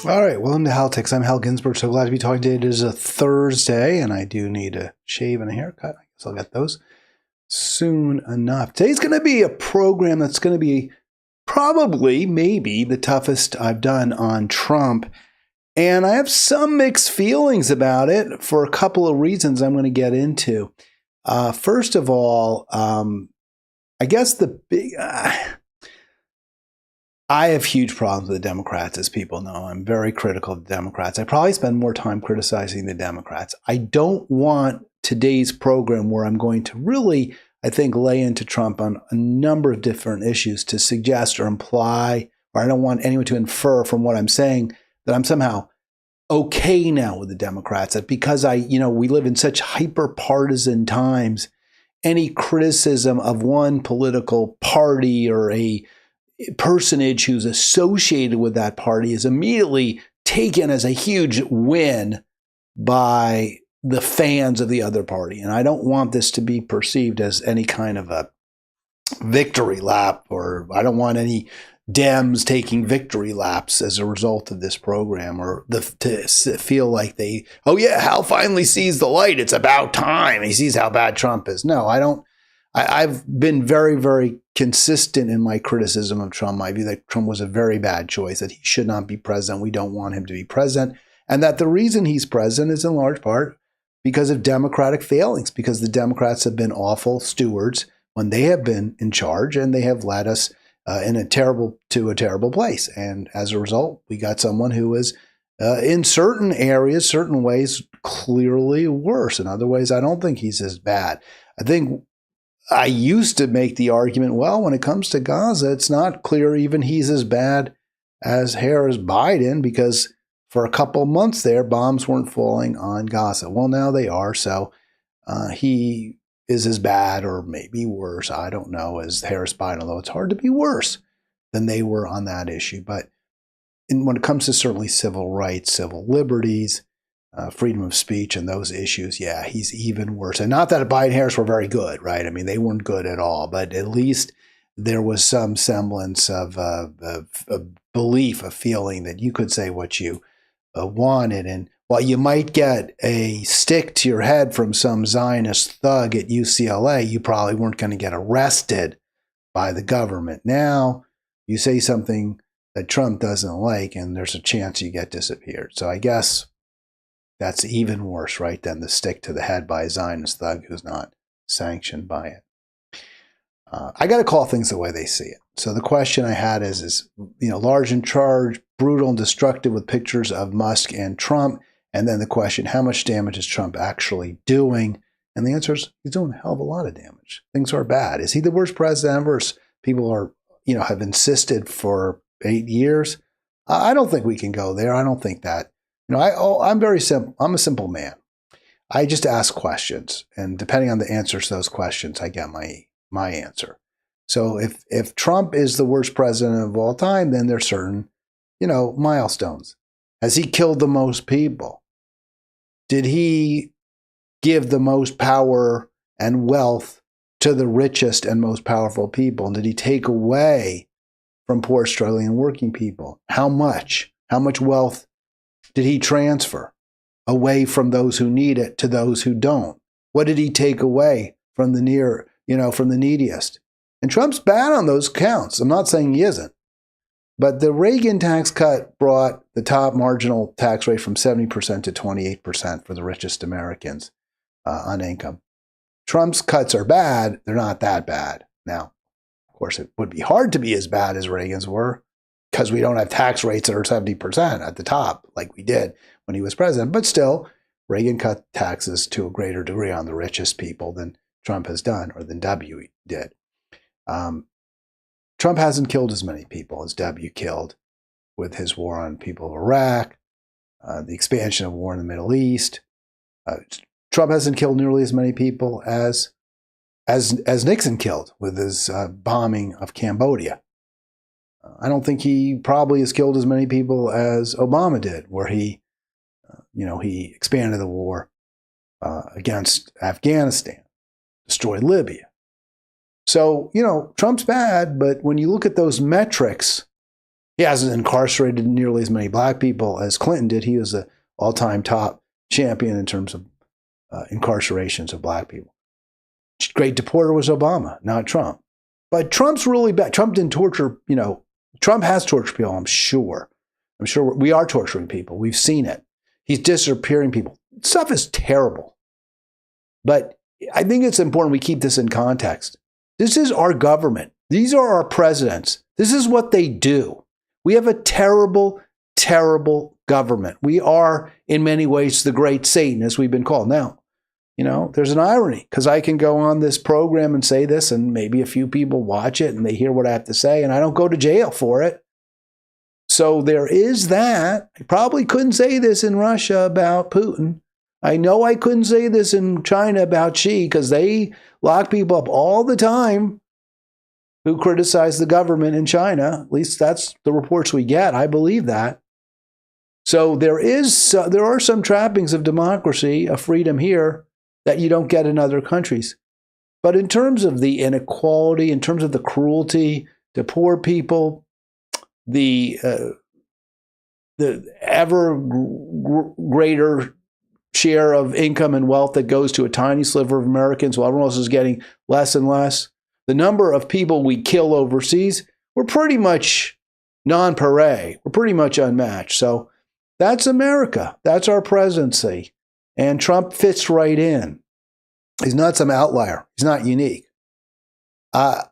All right, welcome to Halitics. I'm Hal Ginsberg. So glad to be talking today. It is a Thursday, and I do need a shave and a haircut. I guess I'll get those soon enough. Today's going to be a program that's going to be probably, maybe, the toughest I've done on Trump. And I have some mixed feelings about it for a couple of reasons I'm going to get into. First of all, I guess the big... I have huge problems with the Democrats, as people know. I'm very critical of the Democrats. I probably spend more time criticizing the Democrats. I don't want today's program, where I'm going to really, I think, lay into Trump on a number of different issues, to suggest or imply, or I don't want anyone to infer from what I'm saying that I'm somehow okay now with the Democrats. That because we live in such hyper-partisan times, any criticism of one political party or a personage who's associated with that party is immediately taken as a huge win by the fans of the other party. And I don't want this to be perceived as any kind of a victory lap, or I don't want any Dems taking victory laps as a result of this program, or to feel like Hal finally sees the light. It's about time. He sees how bad Trump is. No, I don't. I've been very, very consistent in my criticism of Trump. My view that Trump was a very bad choice, that he should not be president. We don't want him to be president. And that the reason he's president is in large part because of Democratic failings, because the Democrats have been awful stewards when they have been in charge, and they have led us to a terrible place. And as a result, we got someone who is in certain areas, certain ways, clearly worse. In other ways, I don't think he's as bad. I used to make the argument, well, when it comes to Gaza, it's not clear even he's as bad as Harris Biden, because for a couple of months there, bombs weren't falling on Gaza. Well, now they are. So he is as bad, or maybe worse, I don't know, as Harris Biden, although it's hard to be worse than they were on that issue. But when it comes to certainly civil rights, civil liberties, freedom of speech, and those issues, yeah, he's even worse. And not that Biden and Harris were very good, right? I mean, they weren't good at all, but at least there was some semblance of a belief, a feeling that you could say what you wanted. And while you might get a stick to your head from some Zionist thug at UCLA, you probably weren't going to get arrested by the government. Now, you say something that Trump doesn't like, and there's a chance you get disappeared. So I guess that's even worse, right, than the stick to the head by a Zionist thug who's not sanctioned by it. I got to call things the way they see it. So the question I had is large in charge, brutal and destructive, with pictures of Musk and Trump. And then the question, how much damage is Trump actually doing? And the answer is, he's doing a hell of a lot of damage. Things are bad. Is he the worst president ever? People have insisted for 8 years. I don't think we can go there. I don't think that. I'm very simple. I'm a simple man. I just ask questions, and depending on the answers to those questions, I get my answer. So if Trump is the worst president of all time, then there's certain, milestones. Has he killed the most people? Did he give the most power and wealth to the richest and most powerful people? And did he take away from poor, struggling, and working people? How much? How much wealth did he transfer away from those who need it to those who don't? What did he take away from the neediest? And Trump's bad on those counts. I'm not saying he isn't. But the Reagan tax cut brought the top marginal tax rate from 70% to 28% for the richest Americans on income. Trump's cuts are bad. They're not that bad. Now, of course, it would be hard to be as bad as Reagan's were, because we don't have tax rates that are 70% at the top like we did when he was president. But still, Reagan cut taxes to a greater degree on the richest people than Trump has done, or than W did. Trump hasn't killed as many people as W killed with his war on people of Iraq, the expansion of war in the Middle East. Trump hasn't killed nearly as many people as Nixon killed with his bombing of Cambodia. I don't think he probably has killed as many people as Obama did, where he expanded the war against Afghanistan, destroyed Libya. So, Trump's bad, but when you look at those metrics, He hasn't incarcerated nearly as many black people as Clinton did. He was the all-time top champion in terms of incarcerations of black people. Great deporter was Obama, not Trump. But Trump's really bad. Trump didn't torture, Trump has tortured people, I'm sure. I'm sure we are torturing people. We've seen it. He's disappearing people. Stuff is terrible. But I think it's important we keep this in context. This is our government. These are our presidents. This is what they do. We have a terrible, terrible government. We are, in many ways, the great Satan, as we've been called. Now, there's an irony, because I can go on this program and say this, and maybe a few people watch it and they hear what I have to say, and I don't go to jail for it. So there is that. I probably couldn't say this in Russia about Putin. I know I couldn't say this in China about Xi, because they lock people up all the time who criticize the government in China. At least that's the reports we get. I believe that. So there are some trappings of democracy, of freedom here that you don't get in other countries. But in terms of the inequality, in terms of the cruelty to poor people, the ever greater share of income and wealth that goes to a tiny sliver of Americans while everyone else is getting less and less, the number of people we kill overseas, we're pretty much nonpareil. We're pretty much unmatched. So that's America. That's our presidency. And Trump fits right in. He's not some outlier. He's not unique. I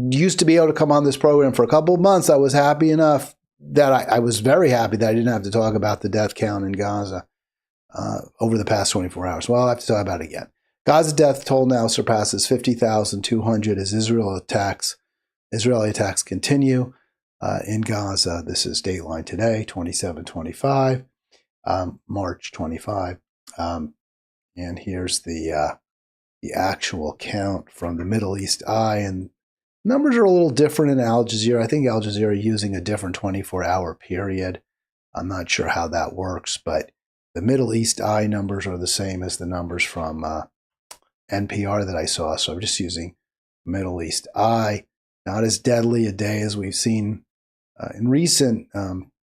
used to be able to come on this program for a couple of months. I was happy enough that I was very happy that I didn't have to talk about the death count in Gaza over the past 24 hours. Well, I'll have to talk about it again. Gaza death toll now surpasses 50,200 as Israeli attacks continue in Gaza. This is Dateline today, 27/25, March 25. And here's the actual count from the Middle East Eye. And numbers are a little different in Al Jazeera. I think Al Jazeera is using a different 24-hour period. I'm not sure how that works, but the Middle East Eye numbers are the same as the numbers from NPR that I saw. So I'm just using Middle East Eye. Not as deadly a day as we've seen in recent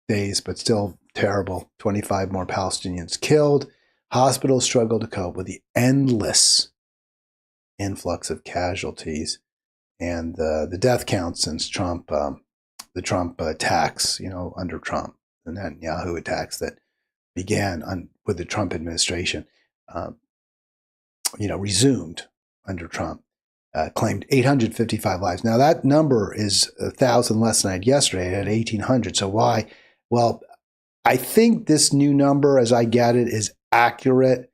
days, but still terrible. 25 more Palestinians killed. Hospitals struggle to cope with the endless influx of casualties and the death count since Trump, the Trump attacks, under Trump, the Netanyahu attacks that began with the Trump administration, resumed under Trump, claimed 855 lives. Now that number is 1,000 less than I had yesterday. I had 1,800. So why? Well, I think this new number, as I get it, is accurate.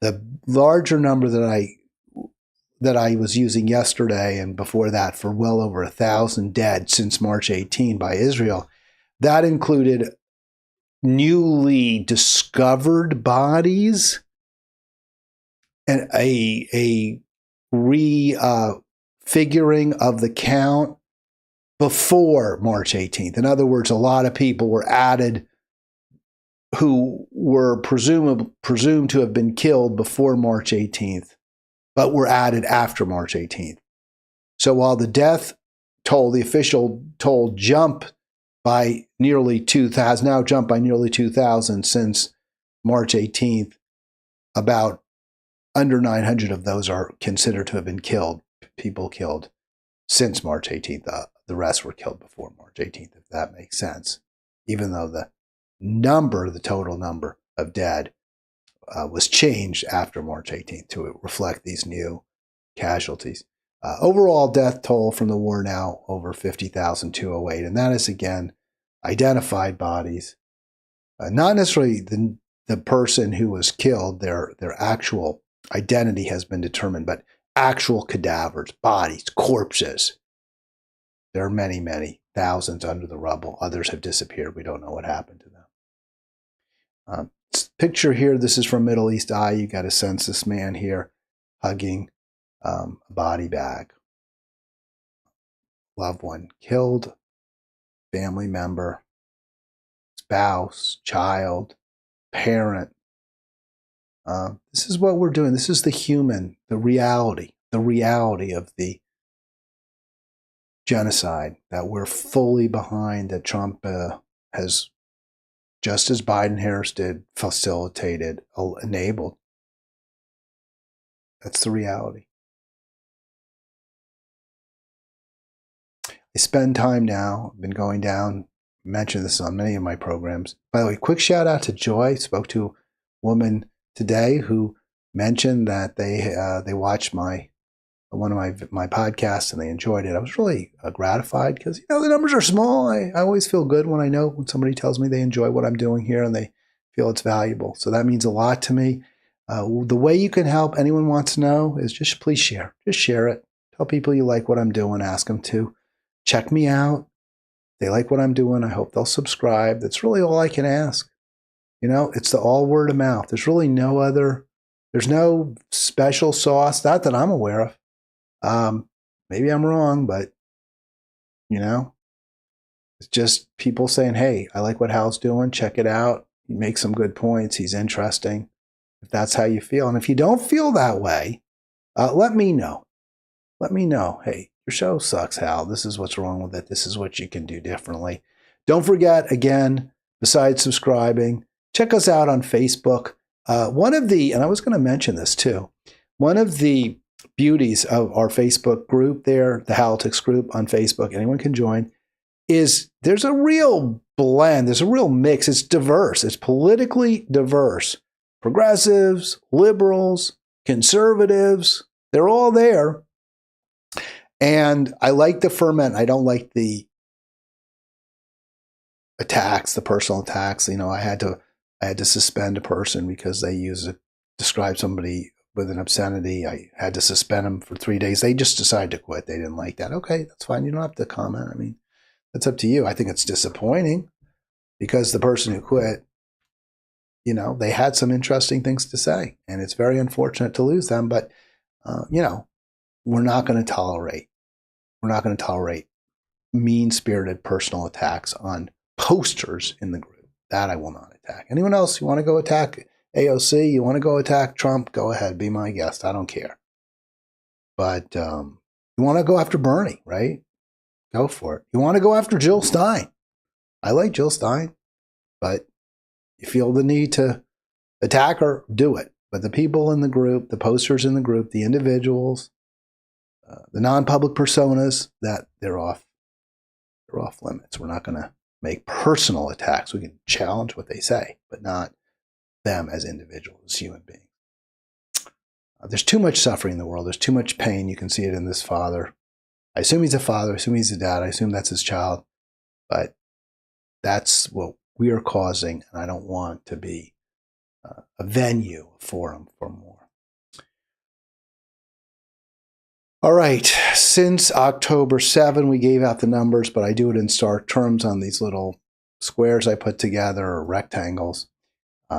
The larger number that I was using yesterday and before that for well over 1,000 dead since March 18 by Israel, that included newly discovered bodies and a refiguring of the count before March 18th. In other words, a lot of people were added who were presumed to have been killed before March 18th, but were added after March 18th. So while the death toll, the official toll, jumped by nearly 2,000, now jumped by nearly 2,000 since March 18th, about under 900 of those are considered to have been killed, people killed since March 18th. The rest were killed before March 18th, if that makes sense, even though the total number of dead was changed after March 18th to reflect these new casualties. Overall death toll from the war now over 50,208, and that is again identified bodies, not necessarily the person who was killed. Their actual identity has been determined, but actual cadavers, bodies, corpses. There are many, many thousands under the rubble. Others have disappeared. We don't know what happened to them. Picture here, this is from Middle East Eye. You got a sense this man here hugging a body bag. Loved one killed, family member, spouse, child, parent. This is what we're doing. This is the human, the reality of the genocide, that we're fully behind, that Trump has, just as Biden-Harris did, facilitated, enabled. That's the reality. I spend time now, I've been going down, mentioned this on many of my programs. By the way, quick shout out to Joy. Spoke to a woman today who mentioned that they watched one of my podcasts and they enjoyed it. I was really gratified because, the numbers are small. I always feel good when I know when somebody tells me they enjoy what I'm doing here and they feel it's valuable. So that means a lot to me. The way you can help, anyone wants to know, is just please share. Just share it. Tell people you like what I'm doing. Ask them to check me out. If they like what I'm doing, I hope they'll subscribe. That's really all I can ask. It's the all word of mouth. There's really there's no special sauce, not that I'm aware of. Maybe I'm wrong, but it's just people saying, hey, I like what Hal's doing. Check it out. He makes some good points. He's interesting. If that's how you feel. And if you don't feel that way, let me know. Let me know. Hey, your show sucks, Hal. This is what's wrong with it. This is what you can do differently. Don't forget, again, besides subscribing, check us out on Facebook. And I was going to mention this too, one of the beauties of our Facebook group there, the Halitics group on Facebook, anyone can join, is there's a real blend. There's a real mix. It's diverse. It's politically diverse. Progressives, liberals, conservatives, they're all there. And I like the ferment. I don't like the attacks, the personal attacks. I had to suspend a person because they describe somebody with an obscenity. I had to suspend them for 3 days. They just decided to quit. They didn't like that. Okay, that's fine. You don't have to comment. I mean, that's up to you. I think it's disappointing because the person who quit, they had some interesting things to say, and it's very unfortunate to lose them. But, we're not going to tolerate mean-spirited personal attacks on posters in the group. That I will not attack. Anyone else, you want to go attack AOC? You want to go attack Trump? Go ahead. Be my guest. I don't care. But you want to go after Bernie, right? Go for it. You want to go after Jill Stein? I like Jill Stein, but you feel the need to attack her, do it. But the people in the group, the posters in the group, the individuals, the non-public personas, that they're off limits. We're not going to make personal attacks. We can challenge what they say, but not them as individuals, as human beings. There's too much suffering in the world. There's too much pain. You can see it in this father. I assume he's a father. I assume he's a dad. I assume that's his child. But that's what we are causing, and I don't want to be a venue, a forum for more. All right. Since October 7, we gave out the numbers, but I do it in stark terms on these little squares I put together, or rectangles.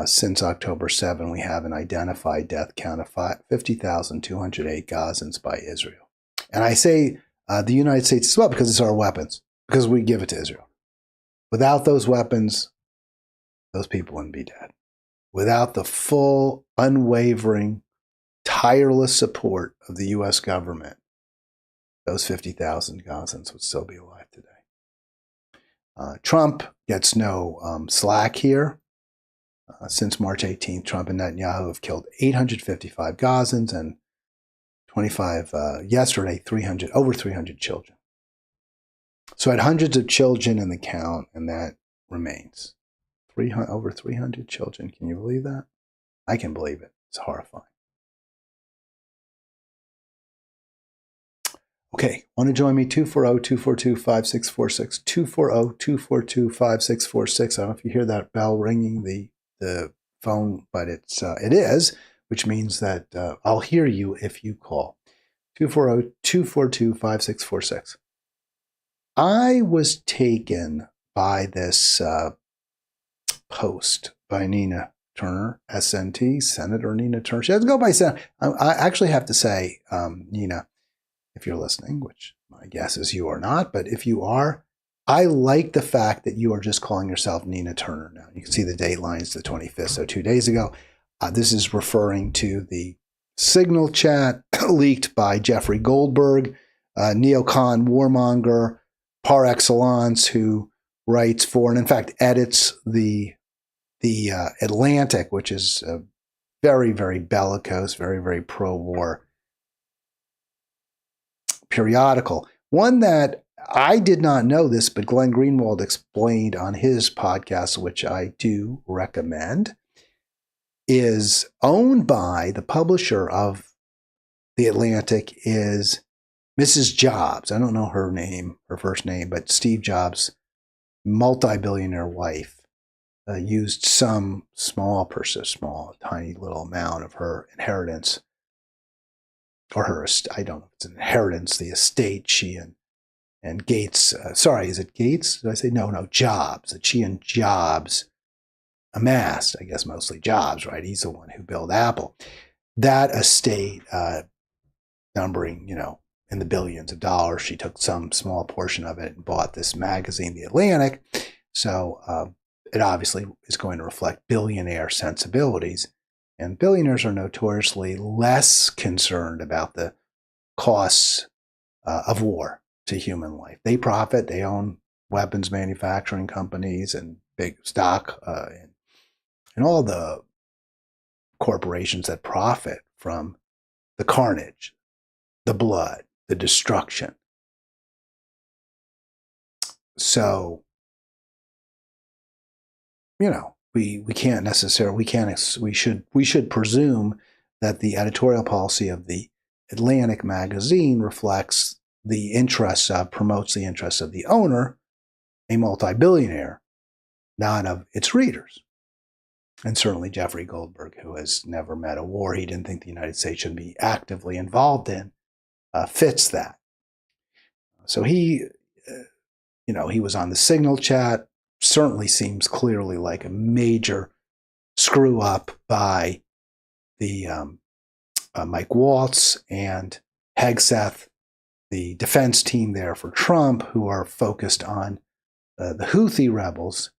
Since October 7, we have an identified death count of 50,208 Gazans by Israel. And I say the United States as well because it's our weapons, because we give it to Israel. Without those weapons, those people wouldn't be dead. Without the full, unwavering, tireless support of the U.S. government, those 50,000 Gazans would still be alive today. Trump gets no slack here. Since March 18th, Trump and Netanyahu have killed 855 Gazans and 25 yesterday, over 300 children. So I had hundreds of children in the count, and that remains. Over 300 children. Can you believe that? I can believe it. It's horrifying. Okay, want to join me? 240-242-5646. 240-242-5646. I don't know if you hear that bell ringing, the phone, but it is, which means that I'll hear you if you call. 240-242-5646. I was taken by this post by Nina Turner, SNT, Senator Nina Turner. She doesn't go by Senator. I actually have to say, Nina, if you're listening, which my guess is you are not, but if you are, I like the fact that you are just calling yourself Nina Turner now. You can see the date line is the 25th, so 2 days ago. This is referring to the Signal chat leaked by Jeffrey Goldberg neocon warmonger par excellence who writes for and in fact edits the Atlantic, which is a very, very bellicose, very, very pro-war periodical. One that I did not know this, but Glenn Greenwald explained on his podcast, which I do recommend, is owned by the publisher of the Atlantic is Mrs. Jobs. I don't know her name, her first name, but Steve Jobs' multi-billionaire wife used some small, tiny little amount of her inheritance, or her, I don't know if it's an inheritance, the estate she and Gates, is it Gates? Did I say? No, Jobs, that she and Jobs amassed, I guess mostly Jobs, right? He's the one who built Apple. That estate, numbering, in the billions of dollars, she took some small portion of it and bought this magazine, The Atlantic. So it obviously is going to reflect billionaire sensibilities. And billionaires are notoriously less concerned about the costs of war to human life. They profit. They own weapons manufacturing companies and big stock and all the corporations that profit from the carnage, the blood, the destruction. So, we can't necessarily, we should presume that the editorial policy of the Atlantic magazine reflects the interests of, promotes the interests of the owner, a multi-billionaire, not of its readers. And certainly Jeffrey Goldberg, who has never met a war he didn't think the United States should be actively involved in, fits that. So he was on the Signal chat. Certainly seems clearly like a major screw up by the Mike Waltz and Hegseth, the defense team there for Trump, who are focused on the Houthi rebels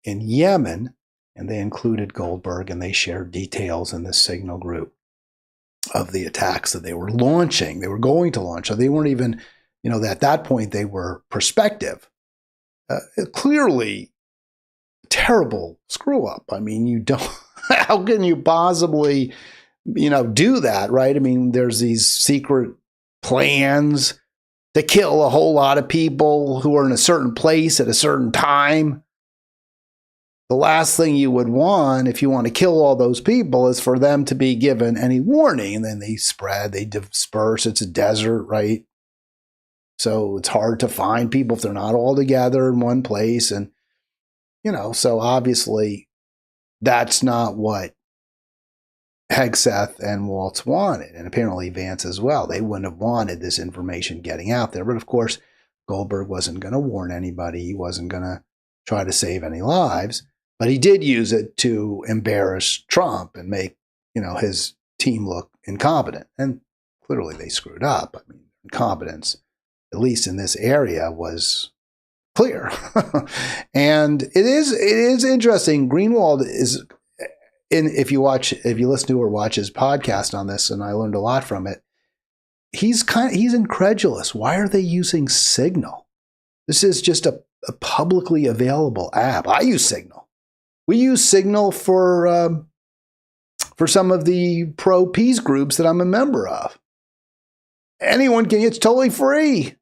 in Yemen, and they included Goldberg, and they shared details in the Signal group of the attacks that they were launching. They were going to launch. So they weren't even, at that point they were prospective. Clearly terrible screw up. I mean, you don't, how can you possibly, do that, right? I mean, there's these secret plans to kill a whole lot of people who are in a certain place at a certain time. The last thing you would want if you want to kill all those people is for them to be given any warning. And then they spread, they disperse. It's a desert, right? So it's hard to find people if they're not all together in one place. And, so obviously that's not what Hegseth and Waltz wanted. And apparently Vance as well. They wouldn't have wanted this information getting out there. But of course, Goldberg wasn't going to warn anybody. He wasn't going to try to save any lives. But he did use it to embarrass Trump and make, his team look incompetent. And clearly they screwed up. I mean, incompetence, at least in this area, was clear. And it is interesting. Greenwald is, if you listen to or watch his podcast on this, and I learned a lot from it, he's incredulous. Why are they using Signal? This is just a publicly available app. I use Signal. We use Signal for some of the pro-peace groups that I'm a member of. Anyone can, it's totally free.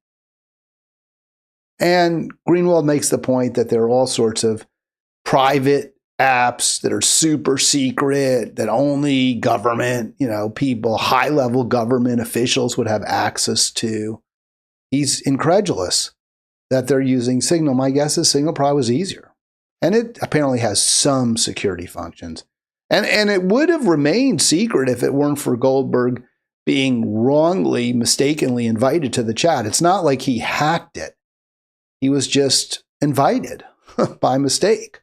And Greenwald makes the point that there are all sorts of private apps that are super secret, that only government, people, high-level government officials would have access to. He's incredulous that they're using Signal. My guess is Signal probably was easier. And it apparently has some security functions. And it would have remained secret if it weren't for Goldberg being wrongly, mistakenly invited to the chat. It's not like he hacked it. He was just invited by mistake.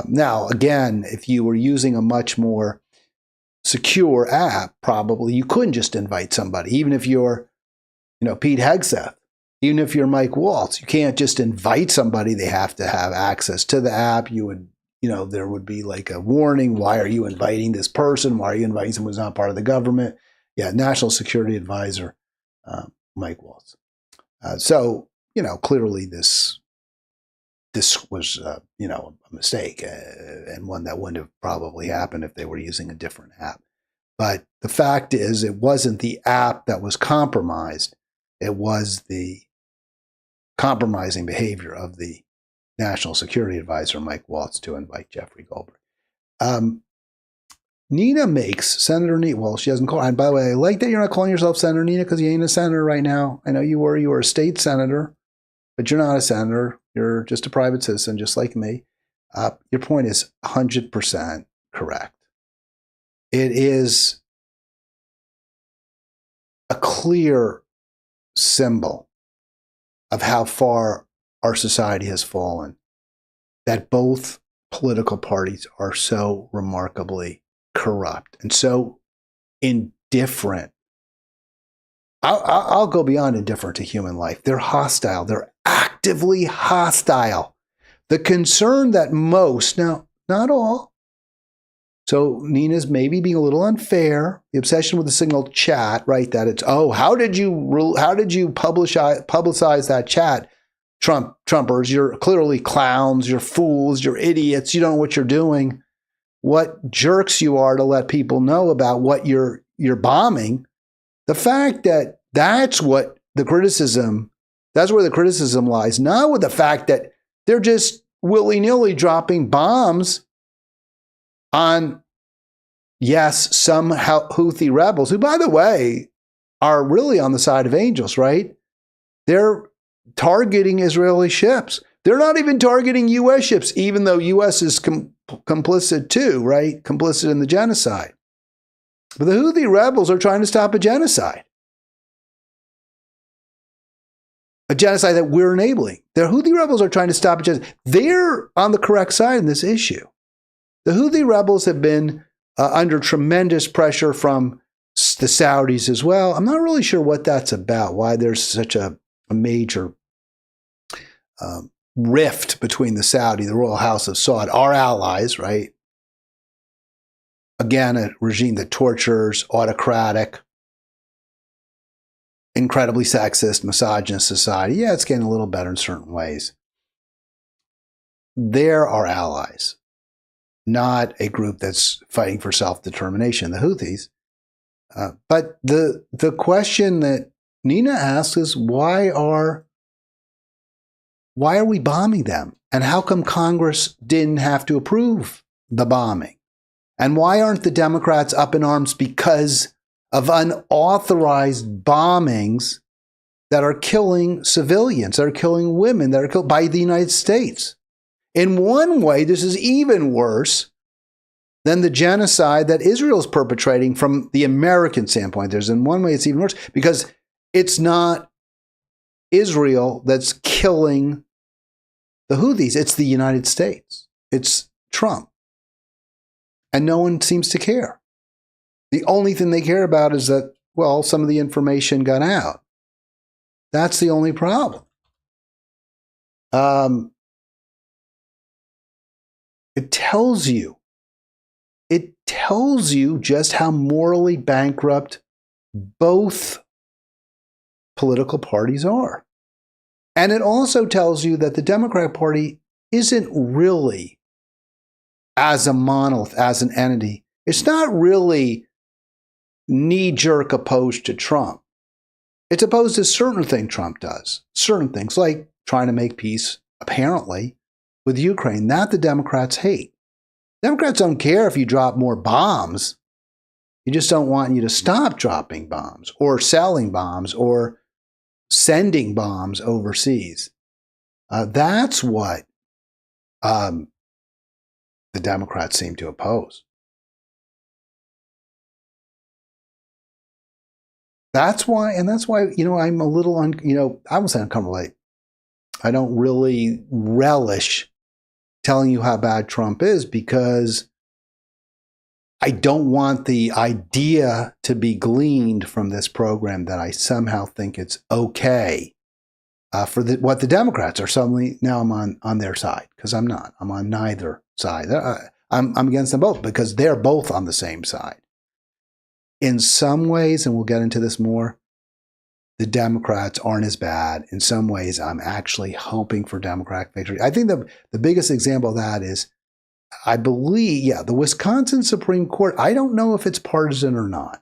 Now, again, if you were using a much more secure app, probably you couldn't just invite somebody. Even if you're, Pete Hegseth, even if you're Mike Waltz, you can't just invite somebody. They have to have access to the app. You would, there would be like a warning. Why are you inviting this person? Why are you inviting someone who's not part of the government? Yeah, National Security Advisor Mike Waltz. So, clearly this was, a mistake and one that wouldn't have probably happened if they were using a different app. But the fact is, it wasn't the app that was compromised. It was the compromising behavior of the National Security Advisor, Mike Waltz, to invite Jeffrey Goldberg. Nina makes Senator Nina. Well, she doesn't call. And by the way, I like that you're not calling yourself Senator Nina because you ain't a senator right now. I know you were. You were a state senator, but you're not a senator. You're just a private citizen, just like me. Your point is 100% correct. It is a clear symbol of how far our society has fallen, that both political parties are so remarkably corrupt and so indifferent. I'll go beyond indifferent to human life. They're hostile. They're actively hostile. The concern that most, now, not all, so Nina's maybe being a little unfair. The obsession with the signal chat, right? That it's, how did you publicize that chat? Trumpers, you're clearly clowns, you're fools, you're idiots, you don't know what you're doing. What jerks you are to let people know about what you're bombing. The fact that that's what the criticism, that's where the criticism lies, not with the fact that they're just willy-nilly dropping bombs on, yes, some Houthi rebels, who, by the way, are really on the side of angels, right? They're targeting Israeli ships. They're not even targeting U.S. ships, even though U.S. is complicit too, right? Complicit in the genocide. But the Houthi rebels are trying to stop a genocide. A genocide that we're enabling. The Houthi rebels are trying to stop a genocide. They're on the correct side in this issue. The Houthi rebels have been under tremendous pressure from the Saudis as well. I'm not really sure what that's about, why there's such a major rift between the royal house of Saud, our allies, right? Again, a regime that tortures, autocratic, incredibly sexist, misogynist society. Yeah, it's getting a little better in certain ways. They're our allies, not a group that's fighting for self-determination, the Houthis. But the question that Nina asks is, why are we bombing them? And how come Congress didn't have to approve the bombing? And why aren't the Democrats up in arms because of unauthorized bombings that are killing civilians, that are killing women, that are killed by the United States? In one way, this is even worse than the genocide that Israel is perpetrating from the American standpoint. In one way, it's even worse because it's not Israel that's killing the Houthis. It's the United States. It's Trump. And no one seems to care. The only thing they care about is that, well, some of the information got out. That's the only problem. It tells you just how morally bankrupt both political parties are. And it also tells you that the Democratic Party isn't really, as a monolith, as an entity, it's not really knee-jerk opposed to Trump. It's opposed to certain things Trump does. Certain things, like trying to make peace, apparently, with Ukraine. That the Democrats hate. Democrats don't care if you drop more bombs. They just don't want you to stop dropping bombs or selling bombs or sending bombs overseas. That's what the Democrats seem to oppose. That's why, I'm a little, I won't say uncomfortable. I don't really relish telling you how bad Trump is because I don't want the idea to be gleaned from this program that I somehow think it's okay for what the Democrats are suddenly, now I'm on their side, because I'm not. I'm on neither side. I'm against them both because they're both on the same side. In some ways, and we'll get into this more, the Democrats aren't as bad. In some ways, I'm actually hoping for Democratic victory. I think the biggest example of that is, I believe, the Wisconsin Supreme Court. I don't know if it's partisan or not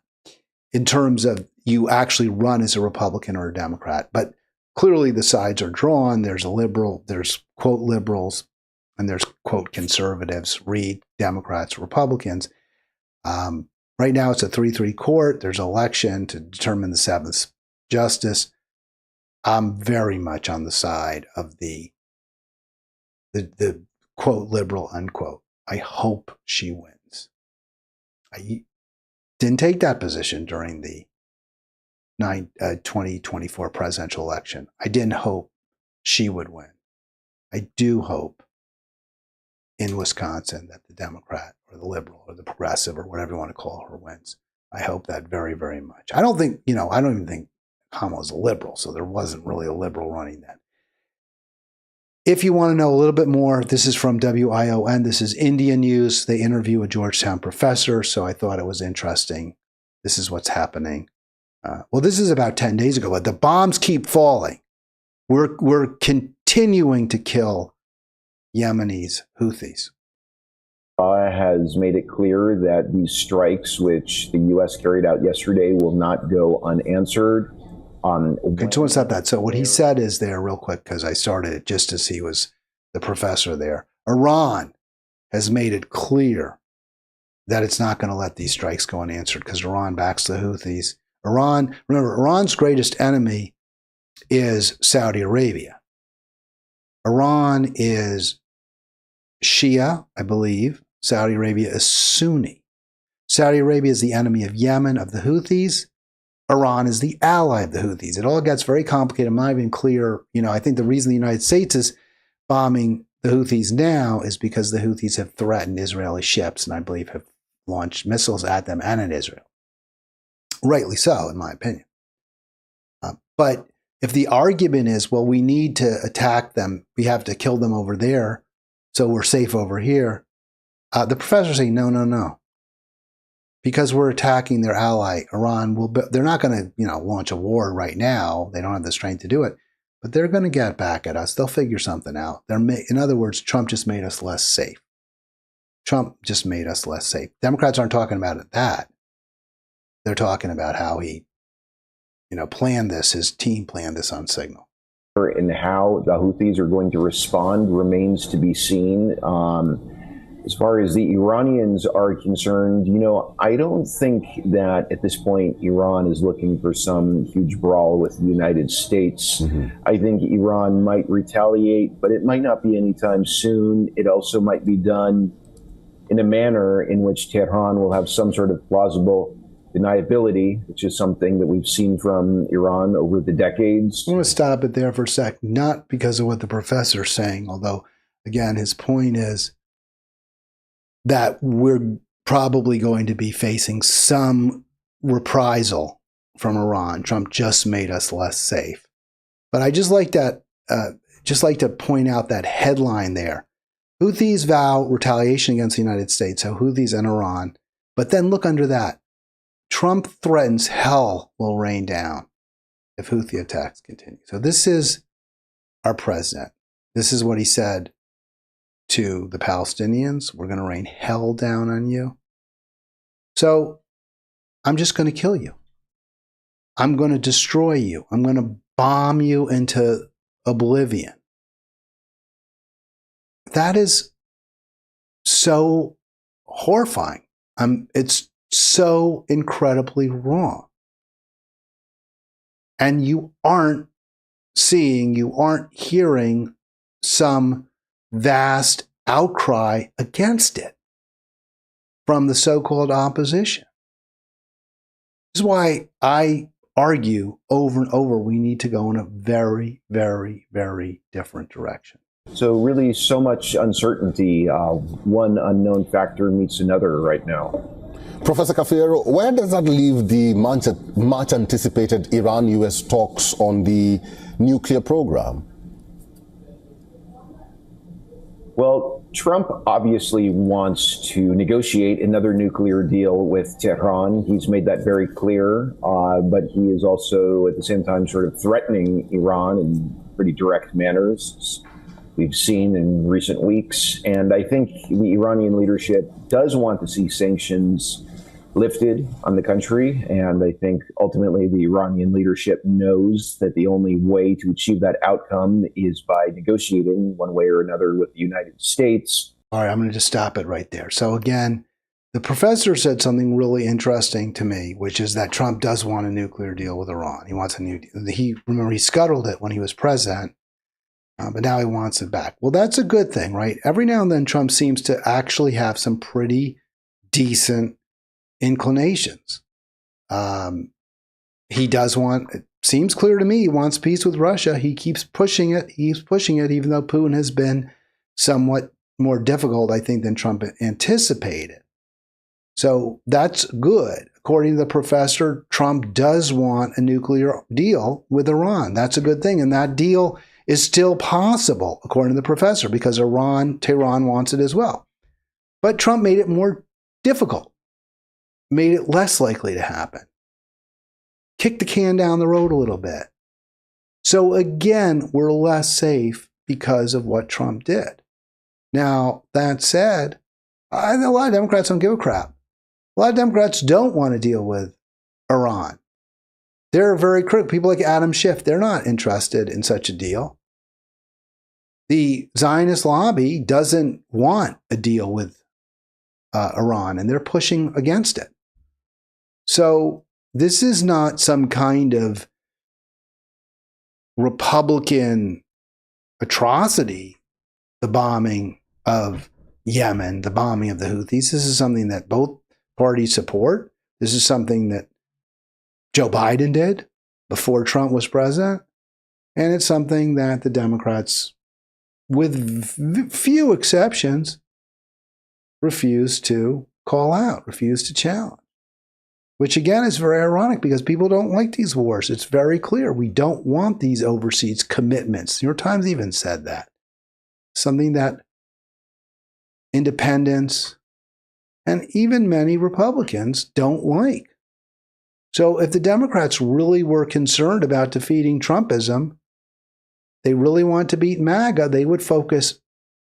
in terms of you actually run as a Republican or a Democrat, but clearly the sides are drawn. There's a liberal, there's quote liberals, and there's quote conservatives, read Democrats, Republicans. Right now it's a 3-3 court. There's an election to determine the seventh justice. I'm very much on the side of the quote liberal unquote. I hope she wins. I didn't take that position during the 2024 presidential election. I didn't hope she would win. I do hope in Wisconsin that the Democrat or the liberal or the progressive or whatever you want to call her wins. I hope that very, very much. I don't even think Kamala's a liberal, so there wasn't really a liberal running that. If you want to know a little bit more, this is from WION. This is India News. They interview a Georgetown professor, so I thought it was interesting. This is what's happening. Well, this is about 10 days ago, but the bombs keep falling. We're continuing to kill Yemenis, Houthis. Has made it clear that these strikes, which the U.S. carried out yesterday, will not go unanswered. Okay, so what's that? So what he said is there, real quick, because I started it just as he was the professor there. Iran has made it clear that it's not going to let these strikes go unanswered because Iran backs the Houthis. Remember, Iran's greatest enemy is Saudi Arabia. Iran is Shia, I believe. Saudi Arabia is Sunni. Saudi Arabia is the enemy of Yemen, of the Houthis. Iran is the ally of the Houthis. It all gets very complicated. I'm not even clear. I think the reason the United States is bombing the Houthis now is because the Houthis have threatened Israeli ships and I believe have launched missiles at them and at Israel. Rightly so, in my opinion. But if the argument is, well, we need to attack them, we have to kill them over there, so we're safe over here, the professor's saying, no. Because we're attacking their ally, Iran, they're not going to, launch a war right now. They don't have the strength to do it, but they're going to get back at us. They'll figure something out. In other words, Trump just made us less safe. Trump just made us less safe. Democrats aren't talking about that. They're talking about how he, planned this, his team planned this on signal. And how the Houthis are going to respond remains to be seen. As far as the Iranians are concerned, I don't think that at this point Iran is looking for some huge brawl with the United States. Mm-hmm. I think Iran might retaliate, but it might not be anytime soon. It also might be done in a manner in which Tehran will have some sort of plausible deniability, which is something that we've seen from Iran over the decades. I'm going to stop it there for a sec, not because of what the professor's saying, although, again, his point is that we're probably going to be facing some reprisal from Iran. Trump just made us less safe. But I just like to point out that headline there. Houthis vow retaliation against the United States, so Houthis and Iran. But then look under that. Trump threatens hell will rain down if Houthi attacks continue. So this is our president. This is what he said to the Palestinians. We're going to rain hell down on you. So I'm just going to kill you. I'm going to destroy you. I'm going to bomb you into oblivion. That is so horrifying. It's so incredibly wrong. And you aren't hearing some vast outcry against it from the so-called opposition. This is why I argue over and over we need to go in a very, very, very different direction. So really so much uncertainty. One unknown factor meets another right now. Professor Kafir, where does that leave the much anticipated Iran-US talks on the nuclear program? Well, Trump obviously wants to negotiate another nuclear deal with Tehran. He's made that very clear, but he is also at the same time sort of threatening Iran in pretty direct manners, we've seen in recent weeks. And I think the Iranian leadership does want to see sanctions lifted on the country. And I think ultimately the Iranian leadership knows that the only way to achieve that outcome is by negotiating one way or another with the United States. All right, I'm going to just stop it right there. So again, the professor said something really interesting to me, which is that Trump does want a nuclear deal with Iran. He wants a new deal. Remember, he scuttled it when he was president, but now he wants it back. Well, that's a good thing, right? Every now and then, Trump seems to actually have some pretty decent inclinations. He does want, it seems clear to me, he wants peace with Russia. He keeps pushing it. He's pushing it, even though Putin has been somewhat more difficult, I think, than Trump anticipated. So that's good. According to the professor, Trump does want a nuclear deal with Iran. That's a good thing. And that deal is still possible, according to the professor, because Tehran wants it as well. But Trump made it more difficult, made it less likely to happen, kicked the can down the road a little bit. So again, we're less safe because of what Trump did. Now, that said, a lot of Democrats don't give a crap. A lot of Democrats don't want to deal with Iran. They're very critical. People like Adam Schiff, they're not interested in such a deal. The Zionist lobby doesn't want a deal with Iran, and they're pushing against it. So this is not some kind of Republican atrocity, the bombing of Yemen, the bombing of the Houthis. This is something that both parties support. This is something that Joe Biden did before Trump was president. And it's something that the Democrats, with few exceptions, refuse to call out, refuse to challenge. Which again is very ironic because people don't like these wars. It's very clear. We don't want these overseas commitments. The New York Times even said that. Something that independents and even many Republicans don't like. So if the Democrats really were concerned about defeating Trumpism, they really want to beat MAGA, they would focus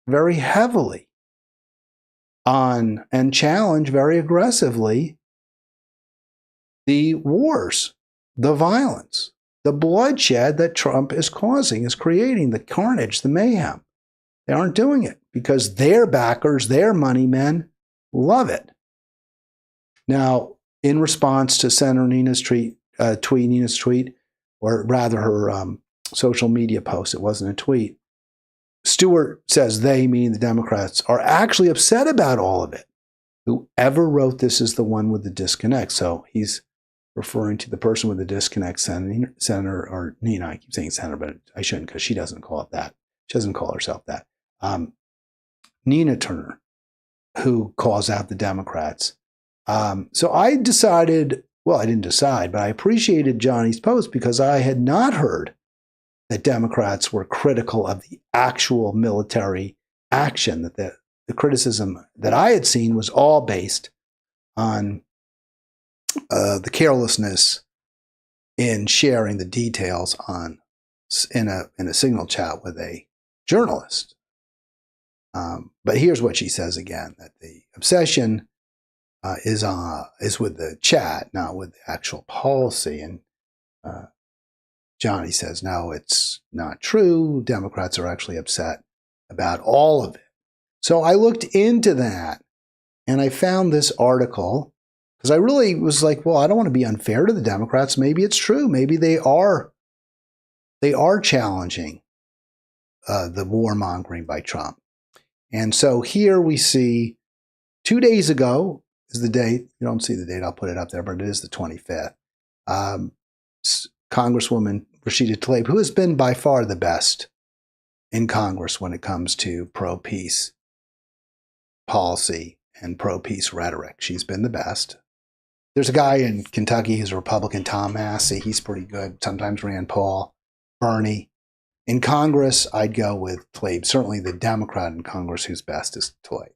very heavily on and challenge very aggressively the wars, the violence, the bloodshed that Trump is causing, is creating, the carnage, the mayhem. They aren't doing it because their backers, their money men, love it. Now, in response to Senator Nina's tweet, or rather her social media post, it wasn't a tweet, Stewart says they, meaning the Democrats, are actually upset about all of it. Whoever wrote this is the one with the disconnect. So he's referring to the person with the disconnect, Senator, or Nina. I keep saying Senator, but I shouldn't because she doesn't call it that. She doesn't call herself that. Nina Turner, who calls out the Democrats. So I decided, well, I didn't decide, but I appreciated Johnny's post because I had not heard that Democrats were critical of the actual military action, that the criticism that I had seen was all based on the carelessness in sharing the details in a signal chat with a journalist. But here's what she says again, that the obsession is with the chat, not with the actual policy. And Johnny says, no, it's not true. Democrats are actually upset about all of it. So I looked into that and I found this article because I really was like, well, I don't want to be unfair to the Democrats. Maybe it's true. Maybe they are challenging the warmongering by Trump. And so here we see 2 days ago is the date. You don't see the date. I'll put it up there, but it is the 25th. Congresswoman Rashida Tlaib, who has been by far the best in Congress when it comes to pro-peace policy and pro-peace rhetoric. She's been the best. There's a guy in Kentucky who's a Republican, Tom Massey. He's pretty good. Sometimes Rand Paul, Bernie. In Congress, I'd go with Tlaib. Certainly the Democrat in Congress who's best is Tlaib.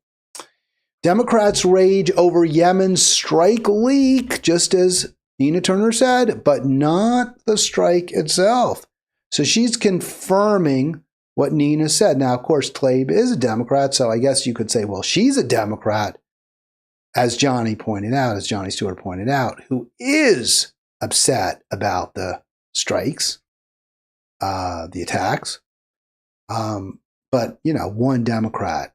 Democrats rage over Yemen's strike leak, just as Nina Turner said, but not the strike itself. So she's confirming what Nina said. Now, of course, Tlaib is a Democrat, so I guess you could say, well, she's a Democrat, as Johnny Stewart pointed out, who is upset about the strikes, the attacks. But, one Democrat.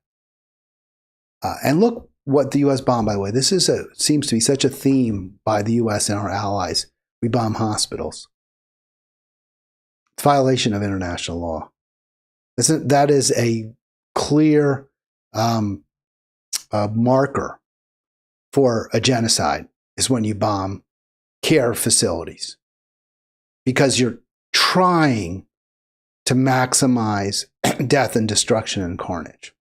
And look what the U.S. bombed, by the way. This seems to be such a theme by the U.S. and our allies. We bomb hospitals. It's violation of international law. That is a clear marker for a genocide, is when you bomb care facilities, because you're trying to maximize death and destruction and carnage.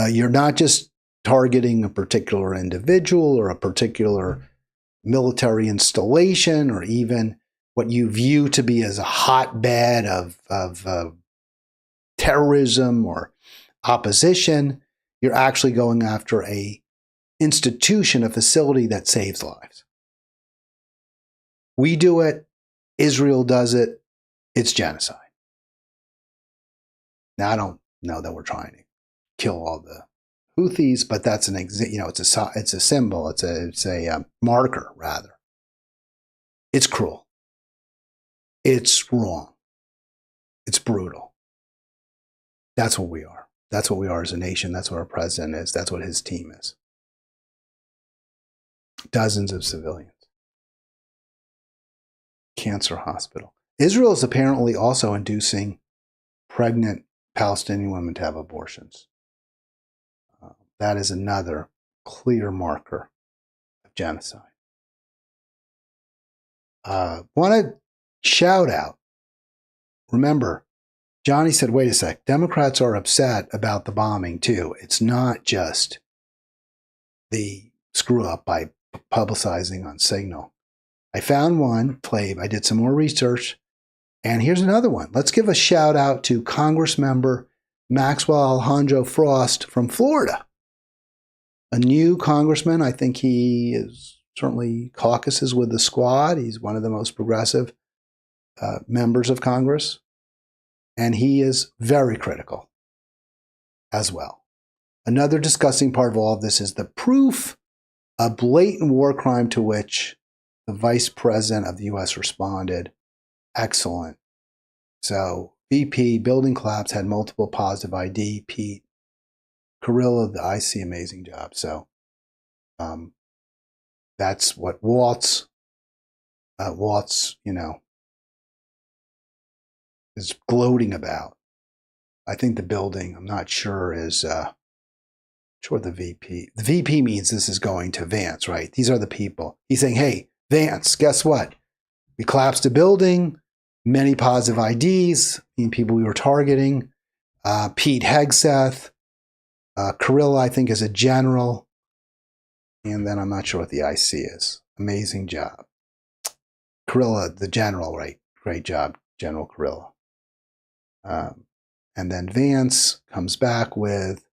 You're not just targeting a particular individual or a particular military installation or even what you view to be as a hotbed of terrorism or opposition. You're actually going after a institution, a facility that saves lives. We do it. Israel does it. It's genocide. Now, I don't know that we're trying to kill all the Houthis, but that's it's a symbol. It's a marker, rather. It's cruel. It's wrong. It's brutal. That's what we are. That's what we are as a nation. That's what our president is. That's what his team is. Dozens of civilians. Cancer hospital. Israel is apparently also inducing pregnant Palestinian women to have abortions. That is another clear marker of genocide. Want to shout out. Remember, Johnny said, wait a sec, Democrats are upset about the bombing too. It's not just the screw up by publicizing on Signal. I found one, Tlaib. I did some more research. And here's another one. Let's give a shout out to Congressmember Maxwell Alejandro Frost from Florida. A new congressman. I think he is certainly caucuses with the squad. He's one of the most progressive members of Congress. And he is very critical as well. Another disgusting part of all of this is the proof of blatant war crime to which the vice president of the U.S. responded. Excellent. So VP, building collapse, had multiple positive ID. Pete Carrillo, the IC, amazing job. So that's what Waltz, is gloating about. I think the building, I'm not sure, is sure the VP. The VP means this is going to Vance, right? These are the people. He's saying, hey, Vance, guess what? We collapsed a building, many positive IDs, people we were targeting. Pete Hegseth, Carrillo, I think, is a general. And then I'm not sure what the IC is. Amazing job. Carrillo, the general, right? Great job, General Carrillo. And then Vance comes back with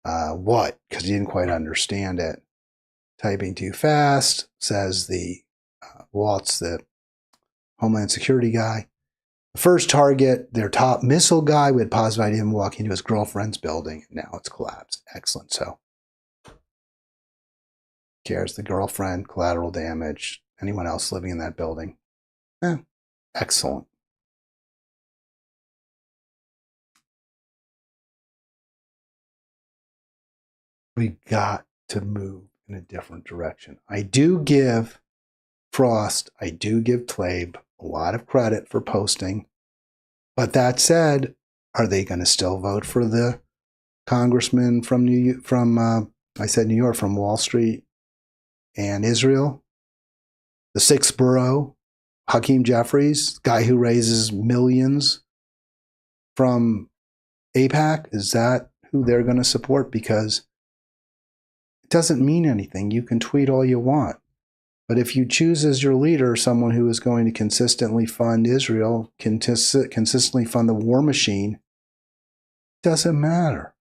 what? Because he didn't quite understand it. Typing too fast, says the Waltz, the Homeland Security guy. The first target, their top missile guy, we had positive ID him walking into his girlfriend's building. Now it's collapsed. Excellent. So, cares the girlfriend, collateral damage, anyone else living in that building. Excellent. We got to move in a different direction. I do give Frost, I do give Tlaib a lot of credit for posting. But that said, are they going to still vote for the congressman from New York, from Wall Street and Israel? The 6th borough, Hakeem Jeffries, guy who raises millions from AIPAC, is that who they're going to support? Because it doesn't mean anything. You can tweet all you want. But if you choose as your leader someone who is going to consistently fund Israel, consistently fund the war machine, it doesn't matter.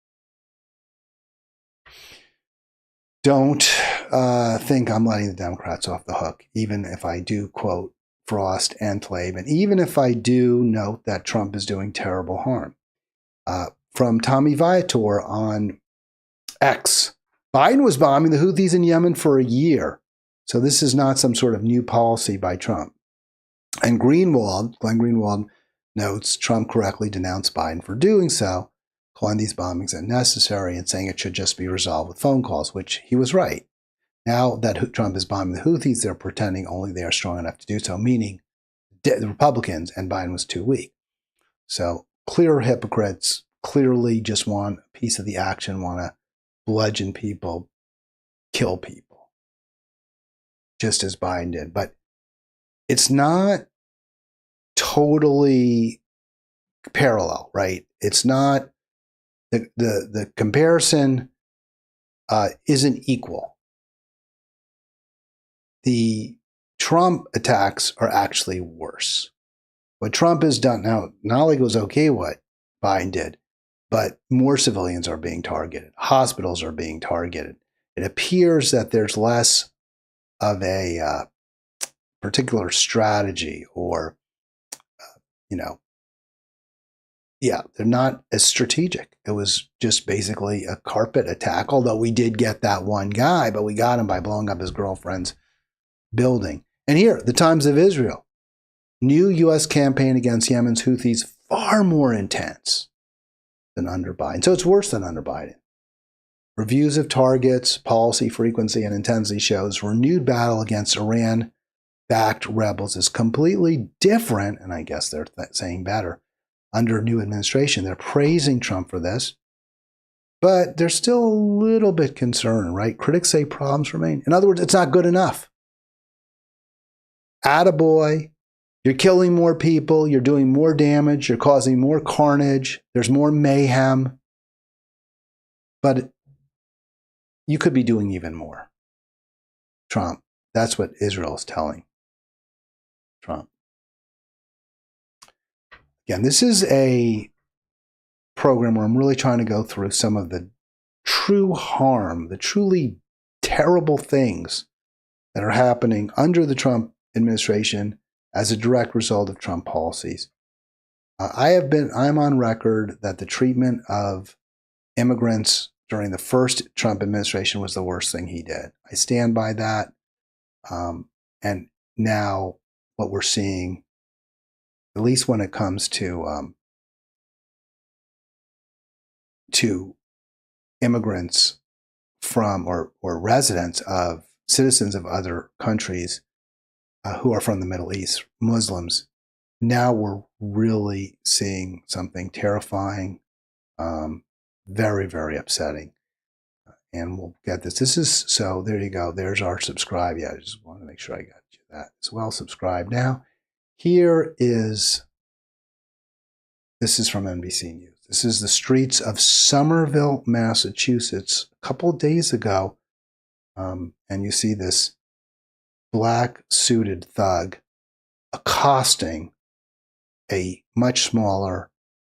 Don't think I'm letting the Democrats off the hook, even if I do quote Frost and Tlaib, and even if I do note that Trump is doing terrible harm. From Tommy Viator on X, Biden was bombing the Houthis in Yemen for a year. So this is not some sort of new policy by Trump. And Glenn Greenwald notes Trump correctly denounced Biden for doing so, calling these bombings unnecessary and saying it should just be resolved with phone calls, which he was right. Now that Trump is bombing the Houthis, they're pretending only they are strong enough to do so, meaning the Republicans, and Biden was too weak. So clear hypocrites, clearly just want a piece of the action, want to bludgeon people, kill people, just as Biden did. But it's not totally parallel, right? It's not, the comparison isn't equal. The Trump attacks are actually worse. What Trump has done now, not only was okay what Biden did, but more civilians are being targeted. Hospitals are being targeted. It appears that there's less of a particular strategy or, they're not as strategic. It was just basically a carpet attack, although we did get that one guy, but we got him by blowing up his girlfriend's building. And here, the Times of Israel. New U.S. campaign against Yemen's Houthis far more intense than under Biden. So it's worse than under Biden. Reviews of targets, policy frequency, and intensity shows renewed battle against Iran-backed rebels is completely different, and I guess they're saying better, under new administration. They're praising Trump for this, but they're still a little bit concerned, right? Critics say problems remain. In other words, it's not good enough. Attaboy, you're killing more people, you're doing more damage, you're causing more carnage, there's more mayhem, but you could be doing even more. Trump, that's what Israel is telling Trump. Again, this is a program where I'm really trying to go through some of the true harm, the truly terrible things that are happening under the Trump administration as a direct result of Trump policies. I'm on record that the treatment of immigrants during the first Trump administration was the worst thing he did. I stand by that. And now what we're seeing, at least when it comes to immigrants from or residents of citizens of other countries who are from the Middle East, Muslims, now we're really seeing something terrifying, very, very upsetting. And we'll get this. So there you go. There's our subscribe. Yeah, I just want to make sure I got you that as well. Subscribe now. This is from NBC News. This is the streets of Somerville, Massachusetts, a couple of days ago. And you see this black suited thug accosting a much smaller